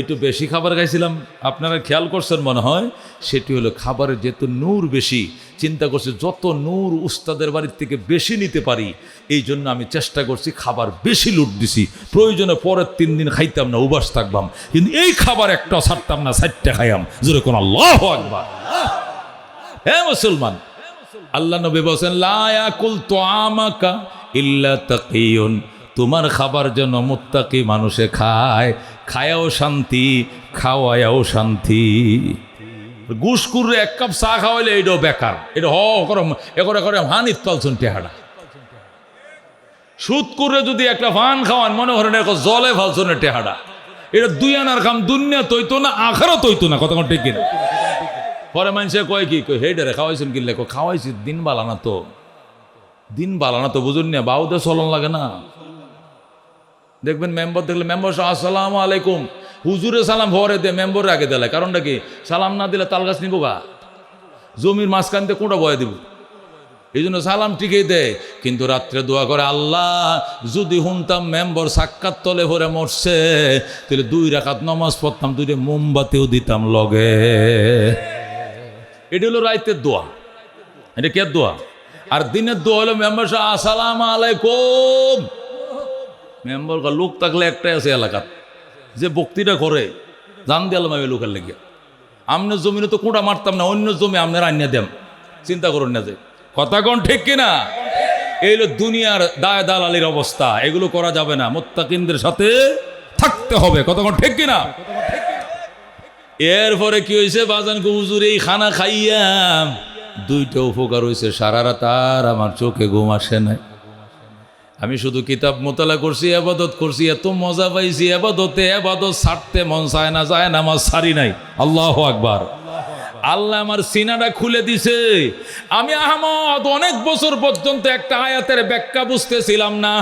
একটু বেশি খাবার খাইছিলাম। আপনারা খেয়াল করছেন মনে হয়, সেটি হলো খাবারের যেহেতু নূর বেশি, চিন্তা করছি যত নূর উস্তাদের বাড়ির থেকে বেশি নিতে পারি, এই জন্য আমি চেষ্টা করছি খাবার বেশি লুট দিছি। প্রয়োজনে পরের 3 দিন খাইতাম না, উবাস থাকবাম, কিন্তু এই খাবার একটা ছাড়তাম না, 4টা খাইয়াম। জোরে কোন আল্লাহু আকবার। হ্যাঁ মুসলমান, আল্লাহ নবী বলেন লা ইয়াকুল তুআমাকা ইল্লা তাকিয়ুন, তোমার খাবার যেন মুত্তাকি মানুষে খায়, খায়াও শান্তি, খাওয়ায়াও শান্তি। ঘুষখুরে 1 কাপ চা খাওয়াইলে এটাও বেকার, এটা করে হানিত পালছুন টেহারা। সুদ করে যদি একটা ফান খাওয়ান, মনে করেন জলে ফালছুন টেহারা। এটা 2 আনার কাম, দুনিয়া তৈতো না, আখারা তৈতো না। কতক্ষণ ঠিক কিনা? পরে মানুষে কয় কি হেডারে খাওয়াইছেন কিনলে, খাওয়াইছি দিন বালানা তো, দিন বালানা তো বুঝুন না, বাউদে চলন লাগে না। দেখবেন মেম্বার দেখলে মেম্বার আসসালামু আলাইকুম, হুজুরে সালাম ভরে দে, মেম্বরের আগে দিলে। কারণটা কি? সালাম না দিলে তাল গাছ নিব গা, জমির মাঝখানতে কোঁটা বয়ে দিব, এই জন্য সালাম ঠিকই দেয়। কিন্তু রাত্রে দোয়া করে, আল্লাহ যদি শুনতাম মেম্বর সাক্ষাৎ তলে ভরে মরছে, তাহলে 2 রাকাত নামাজ পড়তাম, 2টা মোমবাতিও দিতাম লগে। এটা হলো রাইতের দোয়া, এটা কে দোয়া। আর দিনের দোয়া হলো মেম্বার আসসালামু আলাইকুম। মেম্বার লোক থাকলে একটাই আছে এলাকাত, যে বক্তৃতা করে জান দিলাম আমি লোকের লেগে। আমনের জমিনে তো কোঁটা মারতাম না, অন্য জমি আপনারা আনিয়ে দেন, চিন্তা করুন না যে কথা কোন ঠিক কিনা। এই হলো দুনিয়ার দায় দালালির অবস্থা, এগুলো করা যাবে না। মুত্তাকিনদের সাথে থাকতে হবে। কতক্ষণ ঠিক কিনা? এরপরে কি হয়েছে বাজান গো, হুজুর এই খানা খাইয়া দুইটা উপকার হয়েছে। সারা রাত আর আমার চোখে ঘুম আসে নাই। আমি শুধু কিতাব মোতালা করছি, আবাদত করছি, এত মজা পাইছি আবাদতে, আবাদত ছাড়তে মন চায় না, যায় না, আমার সারি নাই। আল্লাহু আকবার। আল্লাহ আমার সিনাটা খুলে দিছে। আমি আহমদ অনেক বছর পর্যন্ত একটা আয়াতের ব্যাখ্যা বুঝতেছিলাম না,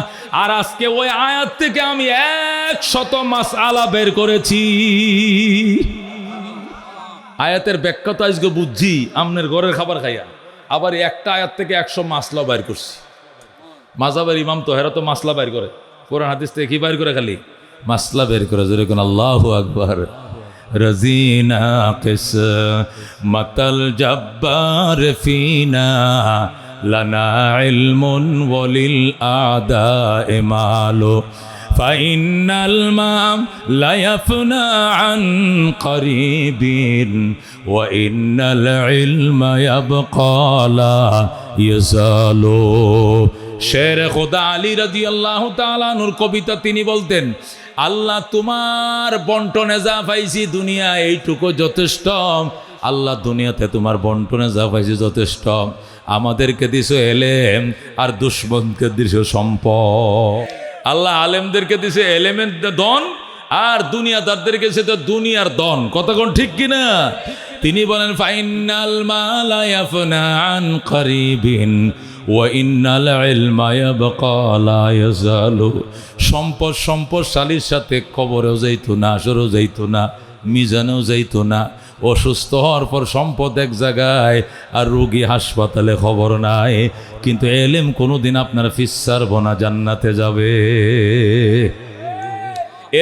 আর আজকে ওই আয়াত থেকে আমি 100 মাসআলা বের করেছি। আয়াতের ব্যাখ্যা তো আজকে বুঝছি আমনের ঘরের খাবার খাইয়া, আবার একটা আয়াত থেকে 100 মাসলা বের করছি। মাযহাবের ইমাম তো হেরা তো মাসলা বের করে, কোরআন হাদিস থেকে কি বের করে? খালি মাসলা বের করে। যেরকম আল্লাহু আকবার। রাজিনা কিসমাতাল জব্বার ফিনা লানা ইলমুন ওয়ালিল আদায়ে মালু ফাইন্নাল মাম লা ইয়াফনা আন করিবিন ওয়া ইন্নাল ইলমা ইয়াবকা লা ইয়াজালু। শের খোদা আলী রাদিয়াল্লাহু তাআলা নূর কবিতা তিনি বলতেন, আল্লাহ তোমার বন্টনে যা পাইছি দুনিয়া এইটুকু যথেষ্ট। আল্লাহ দুনিয়াতে তোমার বন্টনে যা পাইছি যথেষ্ট। আমাদেরকে দিছো এলেম, আর দুশ্মনকে দিছো সম্পদ। আল্লাহ আলেমদেরকে দিছে এলেমের দন, আর দুনিয়াদারদেরকে দিছে দুনিয়ার দন। কতক্ষণ ঠিক কিনা? তিনি বলেন ফাইনাল মালা ইয়াফনা আন করিবিন ওয়া ইন্নাল ইলমা ইয়াবকা লা ইয়াজালু। সম্পদ সম্পদশালীর সাথে কবরেও যাইতো না, আসরেও যাইতো না, মিজানেও যাইতো না। অসুস্থ হওয়ার পর সম্পদ এক জায়গায়, আর রোগী হাসপাতালে খবর নাই। কিন্তু এলেম কোনোদিন আপনার ফিসার বনা জান্নাতে যাবে।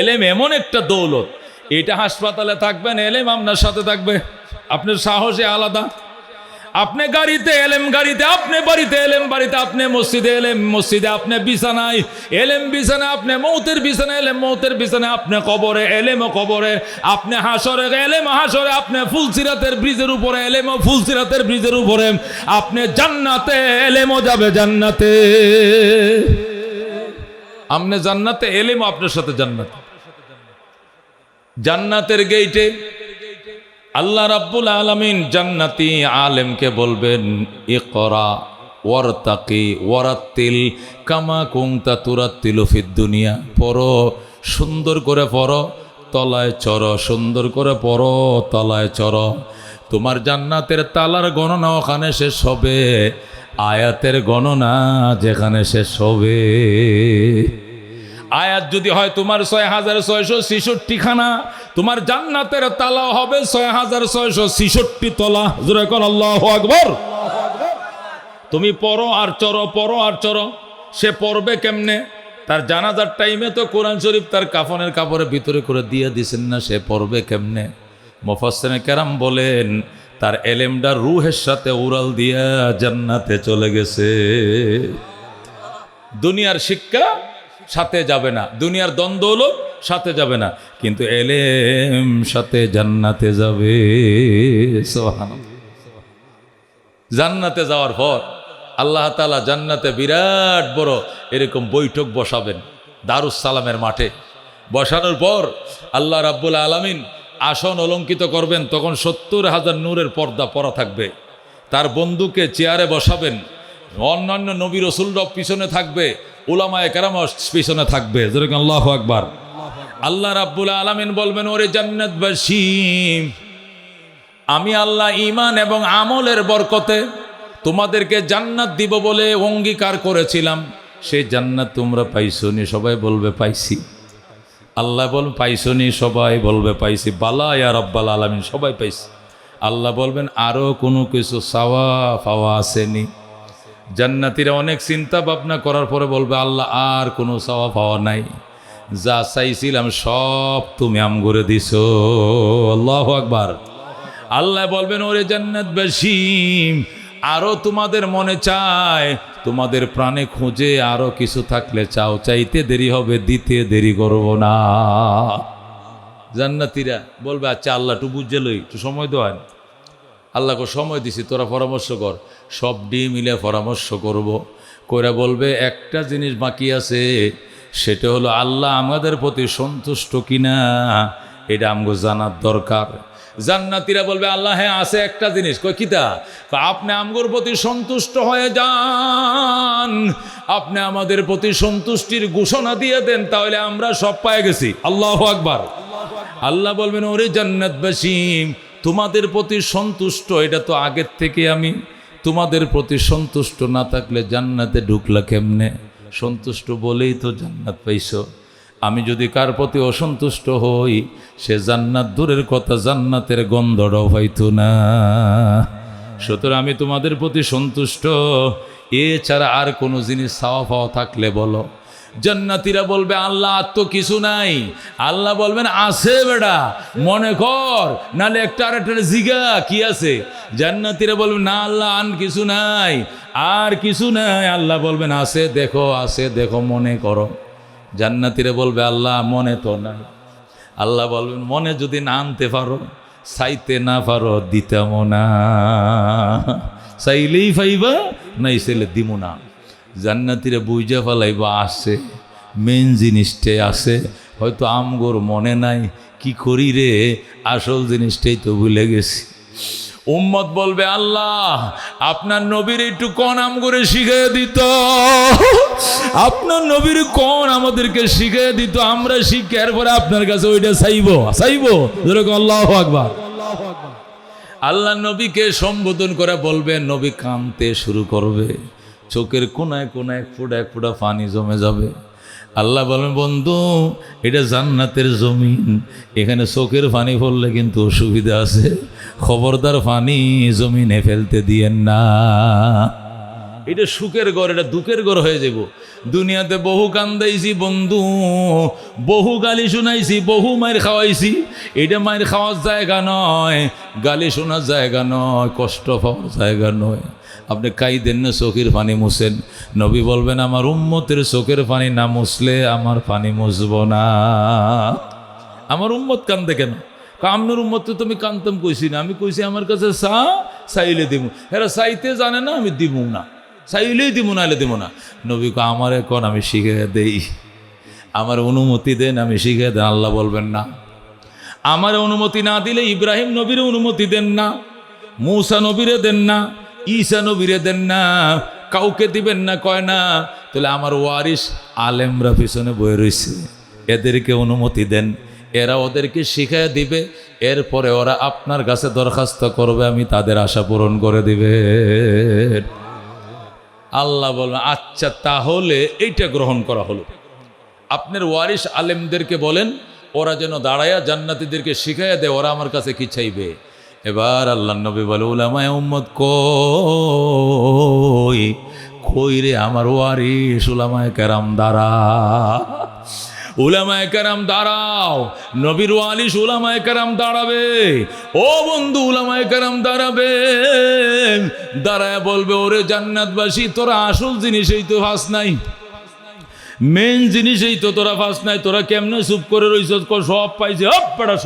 এলেম এমন একটা দৌলত, এটা হাসপাতালে থাকবেন, এলেম আপনার সাথে থাকবে। আপনার সাহসে আলাদা। আপনি গাড়িতে এলেম গাড়িতে, আপনি বাড়িতে এলেম বাড়িতে, আপনি মসজিদে এলেম মসজিদে, আপনি বিছানায় এলেম বিছানায়, আপনি মৌতের বিছানায় এলেম মৌতের বিছানায়, আপনি কবরে এলেম কবরে, আপনি হাসরে এলেম হাসরে, আপনি ফুলসিরাতের ব্রিজের উপরে এলেম ফুলসিরাতের ব্রিজের উপরে, আপনি জান্নাতে এলেমও যাবে জান্নাতে। আপনি জান্নাতে এলেম আপনার সাথে জান্নাতে। জান্নাতের গেইটে আল্লাহ রাব্বুল আলামিন জান্নাতি আলেমকে বলবেন, ইকরা ওয়ারতাকি ওয়ারাত্তিল কামা কুনতা তুরাত্তিলু ফিদ দুনিয়া। পড়ো, সুন্দর করে পড়ো, তলায় চড়ো, সুন্দর করে পড়ো, তলায় চড়ো। তোমার জান্নাতের তালার গণনা ওখানে শেষ হবে, আয়াতের গণনা যেখানে শেষ হবে। আয়াত যদি হয় তোমার 6666 খানা, তোমার জান্নাতের তালা হবে 6666 তলা। জোরে কোন আল্লাহু আকবার। তুমি পড়ো আর চড়ো, পড়ো আর চড়ো। সে পড়বে কেমনে? তার জানাজার টাইমে তো কোরআন শরীফ তার কাফনের কাপড়ের ভিতরে করে দিয়ে দিছেন না, সে পড়বে কেমনে? মুফাসসিরিনে কেরাম বলেন, তার এলেমটা রূহের সাথে উড়াল দিয়া জান্নাতে চলে গেছে। দুনিয়ার শিক্ষা সাথে যাবে না, দুনিয়ার দ্বন্দ্ব সাথে যাবে না, কিন্তু এলেম সাথে জান্নাতে যাবে। সুবহানাল্লাহ। জান্নাতে যাওয়ার পর আল্লাহ তাআলা জান্নাতে বিরাট বড় এরকম বৈঠক বসাবেন দারুস সালামের মাঠে। বসানোর পর আল্লাহ রাব্বুল আলামিন আসন অলঙ্কিত করবেন। তখন 70,000 নূরের পর্দা পরা থাকবে। তার বন্ধুকে চেয়ারে বসাবেন, অন্যান্য নবী রাসূলরা পিছনে থাকবে, উলামায়ে কেরাম পিছনে থাকবে। যেরকম আল্লাহু আকবার। আল্লাহ রাব্বুল আলামিন বলবেন, ওরে জান্নাতবাসী, আমি আল্লাহ ঈমান এবং আমলের বরকতে তোমাদেরকে জান্নাত দিব বলে অঙ্গীকার করেছিলাম, সেই জান্নাত তোমরা পাইছনি? সবাই বলবে পাইছি। আল্লাহ বল পাইছনি? সবাই বলবে পাইছি। বালা ইয়া রাব্বাল আলামিন, সবাই পাইছি। আল্লাহ বলবেন, আরো কোনো কিছু চাওয়া পাওয়া আসেনি? জান্নাতীরা অনেক চিন্তা ভাবনা করার পরে বলবে, আল্লাহ আর কোনো চাওয়া পাওয়া নাই, যা চাইছিলাম সব তুমি আমগরে দিছো। আল্লাহু আকবার। আল্লাহ বলবেন, ওরে জান্নাতবাসী, আরো তোমাদের মনে চায়, তোমাদের প্রাণে খুঁজে আরো কিছু থাকলে চাও, চাইতে দেরি হবে, দিতে দেরি করব না। জান্নাতীরা বলবে, আচ্ছা আল্লাহ একটু বুঝে লই, একটু সময় দেওয়ান। আল্লাহকে সময় দিছি, তোরা পরামর্শ কর। সব মিলে পরামর্শ করব। কইরা বলবে, একটা জিনিস বাকি আছে, সেটা হলো আল্লাহ আমাদের প্রতি সন্তুষ্ট কিনা, এটা আমগো জানার দরকার। জান্নাতীরা বলবে আল্লাহ হ্যাঁ আছে একটা জিনিস, কই কিতা? আপনি আমগোর প্রতি সন্তুষ্ট হয়ে যান, আপনি আমাদের প্রতি সন্তুষ্টির ঘোষণা দিয়ে দেন, তাহলে আমরা সব পেয়ে গেছি। আল্লাহু আকবার। আল্লাহ বলবেন ওরে জান্নাতবাসী, তোমাদের প্রতি সন্তুষ্ট, এটা তো আগের থেকে আমি তোমাদের প্রতি সন্তুষ্ট না থাকলে জান্নাতে ঢুকলা কেমনে? সন্তুষ্ট বলেই তো জান্নাত পাইছো। আমি যদি কার প্রতি অসন্তুষ্ট হই, সে জান্নাত দূরের কথা, জান্নাতের গন্ধটাও পাইতো না। সুতরাং আমি তোমাদের প্রতি সন্তুষ্ট, এছাড়া আর কোনো জিনিস চাওয়া পাওয়া থাকলে বলো। জান্নাতীরা বলবে আল্লাহ আর তো কিছু নাই। আল্লাহ বলবেন আছে বেটা, মনে কর, নালে একটা আর একটা জিগা কি আছে। জান্নাতীরা বলবেন না আল্লাহ আর কিছু নাই, আর কিছু নাই। আল্লাহ বলবেন আছে দেখো মনে করো। জান্নাতীরা বলবে আল্লাহ মনে তো নাই। আল্লাহ বলবেন মনে যদি না আনতে পারো, চাইতে না পারো, দিতাম না। চাইলেই পাইবা, নাই চাইলে দিব না। জান্নাতীরা বুঝা ফেলাইবা আছে, মেন জিনিসটাই আছে, হয়তো আমগোর মনে নাই। কি করি রে, আসল জিনিসটাই তো ভুলে গেছি। উম্মত বলবে আল্লাহ আপনার নবীর একটু কোন আমগরে শিখিয়ে দিত, আপনার নবীর কোন আমাদেরকে শিখিয়ে দিত, আমরা শিখে এরপরে আপনার কাছে ওইটা চাইবো। যেরকম আল্লাহু আকবার। আল্লাহ নবীকে সম্বোধন করে বলবে, নবী কাঁদতে শুরু করবে, চোখের কোনায় কোনায় এক ফোঁটা পানি জমে যাবে। আল্লাহ বলেন বন্ধু এটা জান্নাতের জমিন, এখানে চোখের পানি পড়লে কিন্তু অসুবিধা আছে, খবরদার পানি জমিনে ফেলতে দিয়েন না। এটা সুখের ঘর, এটা দুঃখের ঘর হয়ে যাব। দুনিয়াতে বহু কান্দাইছি বন্ধু, বহু গালি শুনাইছি, বহু মায়ের খাওয়াইছি। এটা মায়ের খাওয়ার জায়গা নয়, গালি শোনার জায়গা নয়, কষ্ট পাওয়ার জায়গা নয়। আপনি কাইদেন না, চোখের পানি মুছেন। নবী বলবেন আমার উম্মতের চোখের পানি না মুছলে আমার পানি মুছব না। আমার উম্মত কান্দে কেন? আপনার উম্মত তো তুমি কান্দতাম কইছি না, আমি কইছি আমার কাছে চাইলে দিব। এরা চাইতে জানে না, আমি দিব না, চাইলেই দিব না, এলে দিব না। নবী কো আমার এখন আমি শিখে দেই, আমার অনুমতি দেন, আমি শিখে দেন। আল্লাহ বলবেন না, আমার অনুমতি না দিলে ইব্রাহিম নবীর অনুমতি দেন না, মূসা নবীরে দেন না, ঈসা নবীরে দেন না, কাউকে দিবেন না, কয় না। তাহলে আমার ওয়ারিস আলেমরা পিছনে বয়ে রয়েছে, এদেরকে অনুমতি দেন, এরা ওদেরকে শিখায় দিবে, এরপরে ওরা আপনার কাছে দরখাস্ত করবে, আমি তাদের আশা পূরণ করে দিবে। আল্লাহ বলেন আচ্ছা তাহলে এইটা গ্রহণ করা হলো। আপনার ওয়ারিস আলেমদেরকে বলেন ওরা যেন দাঁড়ায়া জান্নাতীদেরকে শিখাইয়া দেয়, ওরা আমার কাছে কি চাইবে। এবার আল্লাহ নবী বলে উলামায়ে উম্মত কই রে আমার ওয়ারিস উলামায়ে কেরাম দাঁড়া, উলামায়ে কেরাম দাঁড়াও। নবীর ওয়ারিস উলামায়ে কেরাম দাঁড়াবে। ও বন্ধু উলামায়ে কেরাম দাঁড়াবে, দাঁড়ায় বলবে ওরে জান্নাতবাসী তোরা আসল জিনিসই তো ফাঁস নাই, মেন জিনিসই তো তোরা ফাঁস নাই, তোরা কেমনে চুপ করে রইছ? সব পাইছে,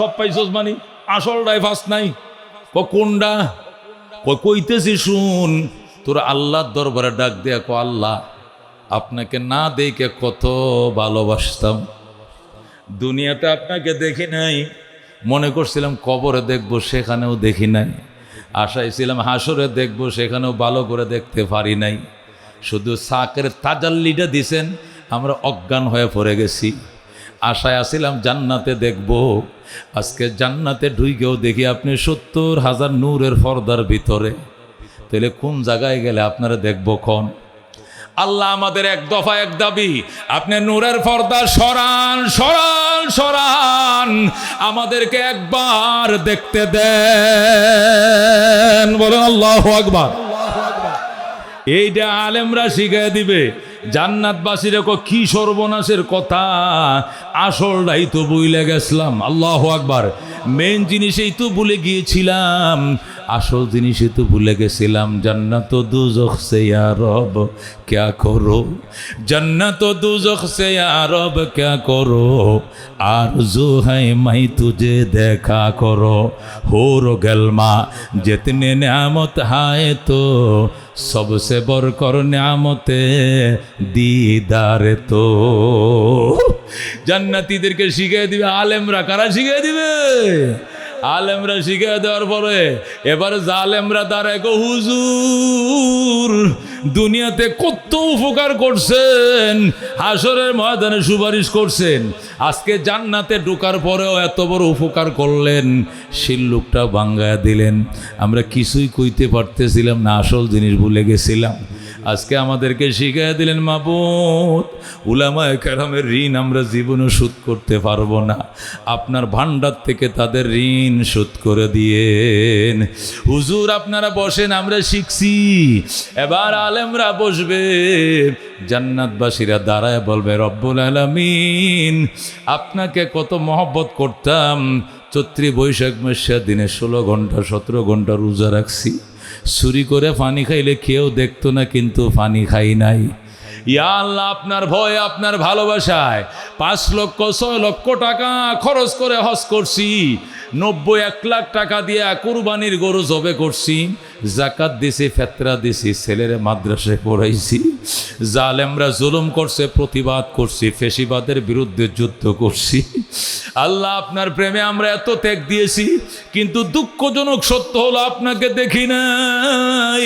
সব পাইছস মানে আসলটাই ফাঁস নাই। কোনটা? কইতেছি শুন, তোরা আল্লাহর দরবারে ডাক দেয়া কো আল্লাহ আপনাকে না দেখে কত ভালোবাসতাম, দুনিয়াতে আপনাকে দেখি নাই, মনে করছিলাম কবরে দেখবো, সেখানেও দেখি নাই, আশায় ছিলাম হাসরে দেখবো, সেখানেও ভালো করে দেখতে পারি নাই, শুধু সাকের তাজাল্লিটা দিছেন, আমরা অজ্ঞান হয়ে পড়ে গেছি। আশায় আসছিলাম জান্নাতে দেখব, আজকে জান্নাতে ঢুকেও দেখি আপনি 70,000 নূরের পর্দার ভিতরে, তাহলে কোন জায়গায় গেলে আপনারা দেখবো কোন? আল্লাহ আমাদের এক দফা এক দাবি, আপনি নূরের পর্দা সরান সরান সরান, আমাদেরকে একবার দেখতে দেন। বলেন আল্লাহু আকবার। এইটা আলেমরা শিখাই দিবে। জান্নাতবাসীরা কি সর্বনাশের কথা, আসলটাই তো ভুলে গেছিলাম। আল্লাহু আকবার। মেন জিনিসই তো ভুলে গিয়েছিলাম। আসল জিনিসই তো ভুলে গেছিলাম। জান্নাত ও দুজখ সে ইয়া রব ক্যা করো, জান্নাত ও দুজখ সে ইয়া রব ক্যা করো, आरज़ू है मैं तुझे देखा करो, हूर गलमा जितने नियामत है तो सबसे बढ़कर नियामते दीदार तो। জান্নাতীদেরকে শিখিয়ে দিবে আলেমরা। কারা শিখিয়ে দিবে? আলেমরা শিখিয়ে দেওয়ার পরে এবার জালেমরা দাঁড়ায় গো, হুজুর দুনিয়াতে কত উপকার করছেন, হাসরের ময়দানে সুপারিশ করছেন, আজকে জান্নাতে ঢোকার পরেও এত বড় উপকার করলেন, শিল্লুকটা ভাঙ্গায়া দিলেন। আমরা কিছুই কইতে পারতেছিলাম না, আসল জিনিস ভুলে গেছিলাম। আজকে আমাদেরকে শিখিয়ে দিলেন মাবুদ, উলামায়ে কেরামের ঋণ আমরা জীবনে শোধ করতে পারবো না, আপনার ভান্ডার থেকে তাদের ঋণ শোধ করে দিয়েন। হুজুর আপনারা বসেন, আমরা শিখছি। এবার আলেমরা বসবে, জান্নাতবাসীরা দাঁড়ায় বলবে, রব্বুল আলামিন আপনাকে কত মহব্বত করতাম, চৈত্রী বৈশাখ মাসে দিনে 16 ঘন্টা 17 ঘন্টা রোজা রাখছি, চুরি করে পানি খাইলে কেউ দেখতো না, কিন্তু পানি খাই নাই। ইয়া আল্লাহ আপনার ভয় আপনার ভালোবাসায় 5 লক্ষ 6 লক্ষ টাকা খরচ করে হজ করছি, 90-1 লাখ টাকা দিয়ে কুরবানির গরু জবে করছি, জাকাত দিছি, ফেতরা দিছি, ছেলেরে মাদ্রাসায় পড়াইছি। জালেমরা জুলুম করছে, প্রতিবাদ করছি, ফেসিবাদের বিরুদ্ধে যুদ্ধ করছি। আল্লাহ আপনার প্রেমে আমরা এত ত্যাগ দিয়েছি, কিন্তু দুঃখজনক সত্য হলো আপনাকে দেখি নাই।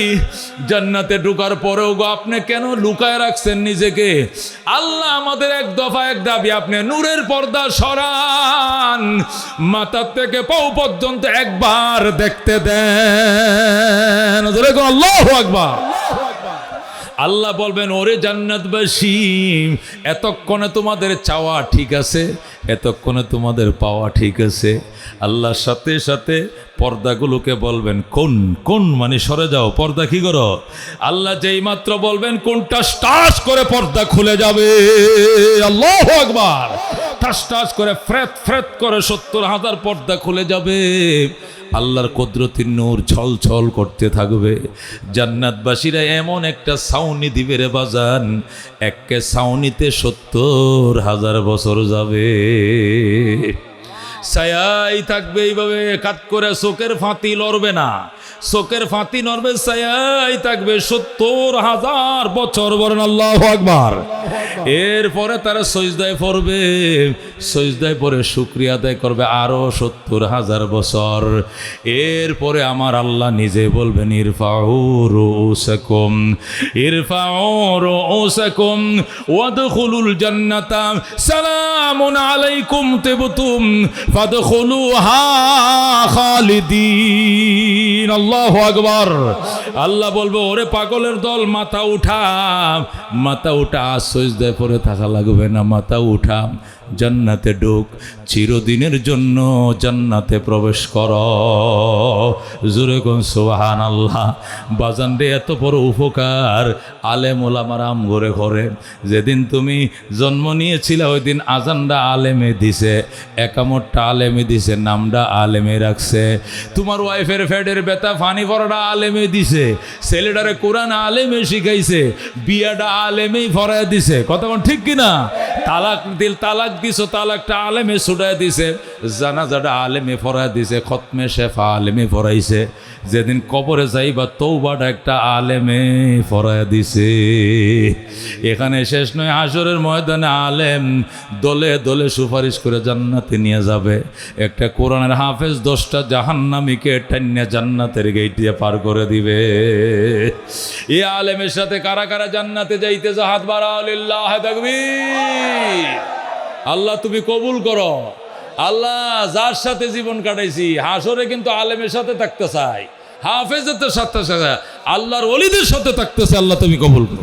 জান্নাতে ঢোকার পরেও গো আপনি কেন লুকায় রাখছেন নিজেকে? আল্লাহ আমাদের এক দফা এক দাবি, আপনি নূরের পর্দা সরান, মাথার থেকে পাও পর্যন্ত একবার দেখতে দেন। আল্লাহু আকবার। আল্লাহ বলবেন, ওরে জান্নাতবাসী, এতক্ষণে তোমাদের চাওয়া ঠিক আছে, এতক্ষণে তোমাদের পাওয়া ঠিক আছে। আল্লাহর সাথে সাথে পর্দাগুলোকে বলবেন, কোন কোন মানে সরে যাও, পর্দা কি করো। আল্লাহ যেই মাত্র বলবেন কোনটা, টাস করে পর্দা খুলে যাবে। আল্লাহু আকবার। টাস টাস করে ফ্রেত ফ্রেত করে 70,000 পর্দা খুলে যাবে। আল্লাহর কুদরতের নূর ছলছল করতে থাকবে। জান্নাতবাসীরা এমন একটা ছাউনি দিবে রে বাজান, একে ছাউনিতে 70,000 বছর যাবে। ছায়াই থাকবে এইভাবে, কাট করে চোখের ফাঁতি লড়বে না, চোখের ফাঁতি নড়বে, ছায়াই থাকবে 70,000 বছর। বলেন আল্লাহু আকবার। এরপরে তারা সজদায় পড়বে, সজদায় পড়ে শুকরিয়া আদায় করবে আরো 70,000 বছর। এরপরে আমার আল্লাহ নিজে বলবেন, ইরফাউ রুউসাকুম, ইরফাউ রুউসাকুম ওয়াদখুলুল জান্নাতা সালামুন আলাইকুম তিবতুম ফাদখুলুহা খালিদিন। আল্লাহু আকবার। আল্লাহ বলবো, ওরে পাগলের দল, মাথা উঠা, মাথা উঠা, সজদায় পড়ে থাকা লাগবে না, মাথা উঠা, জান্নাতে ঢোক, চিরদিনের জন্য জান্নাতে প্রবেশ কর। জোরে কোন সুবহানাল্লাহ। বাজান রে, এত বড় উপকার আলেম ওলামার আম ঘরে ঘরে। যেদিন তুমি জন্ম নিয়েছিলে ওই দিন আজানটা আলেমে দিছে, একামতটা আলেমে দিছে, নামটা আলেমে রাখছে। তোমার ওয়াইফের ফ্যাটের ব্যথা ফানি পড়াটা আলেমে দিছে, ছেলেটারে কোরআন আলেমে শিখাইছে, বিয়াটা আলেমেই ফরায় দিছে। কথা কোন ঠিক কিনা? তালাক দিছো, তালাকটা আলেমে ছুটায় দিছে, জানাজাটা আলেমে ফরায় দিছে, খতমে শেফা আলেমে ফরাইছে। যেদিন কবরে যাইবা তওবাটা একটা আলেমে ফরায় দিছে। এখানে শেষ নয়, হাসরের ময়দানে আলেম দলে দলে সুপারিশ করে জান্নাতে নিয়ে যাবে। একটা কোরআনের হাফেজ 10টা জাহান্নামীকে টান্না জান্নাতের গেট দিয়ে পার করে দিবে। এই আলেমের সাথে কারা কারা জান্নাতে যাইতেছে? হাত বাড়াও, লিল্লাহি তাকবীর। আল্লাহ তুমি কবুল করো। আল্লাহ যার সাথে জীবন কাটাইছি, হাসরে কিন্তু আলেমের সাথে থাকতে চাই, হাফেজের সাথে, আল্লাহর ওলিদের সাথে থাকতেছে। আল্লাহ তুমি কবুল করো।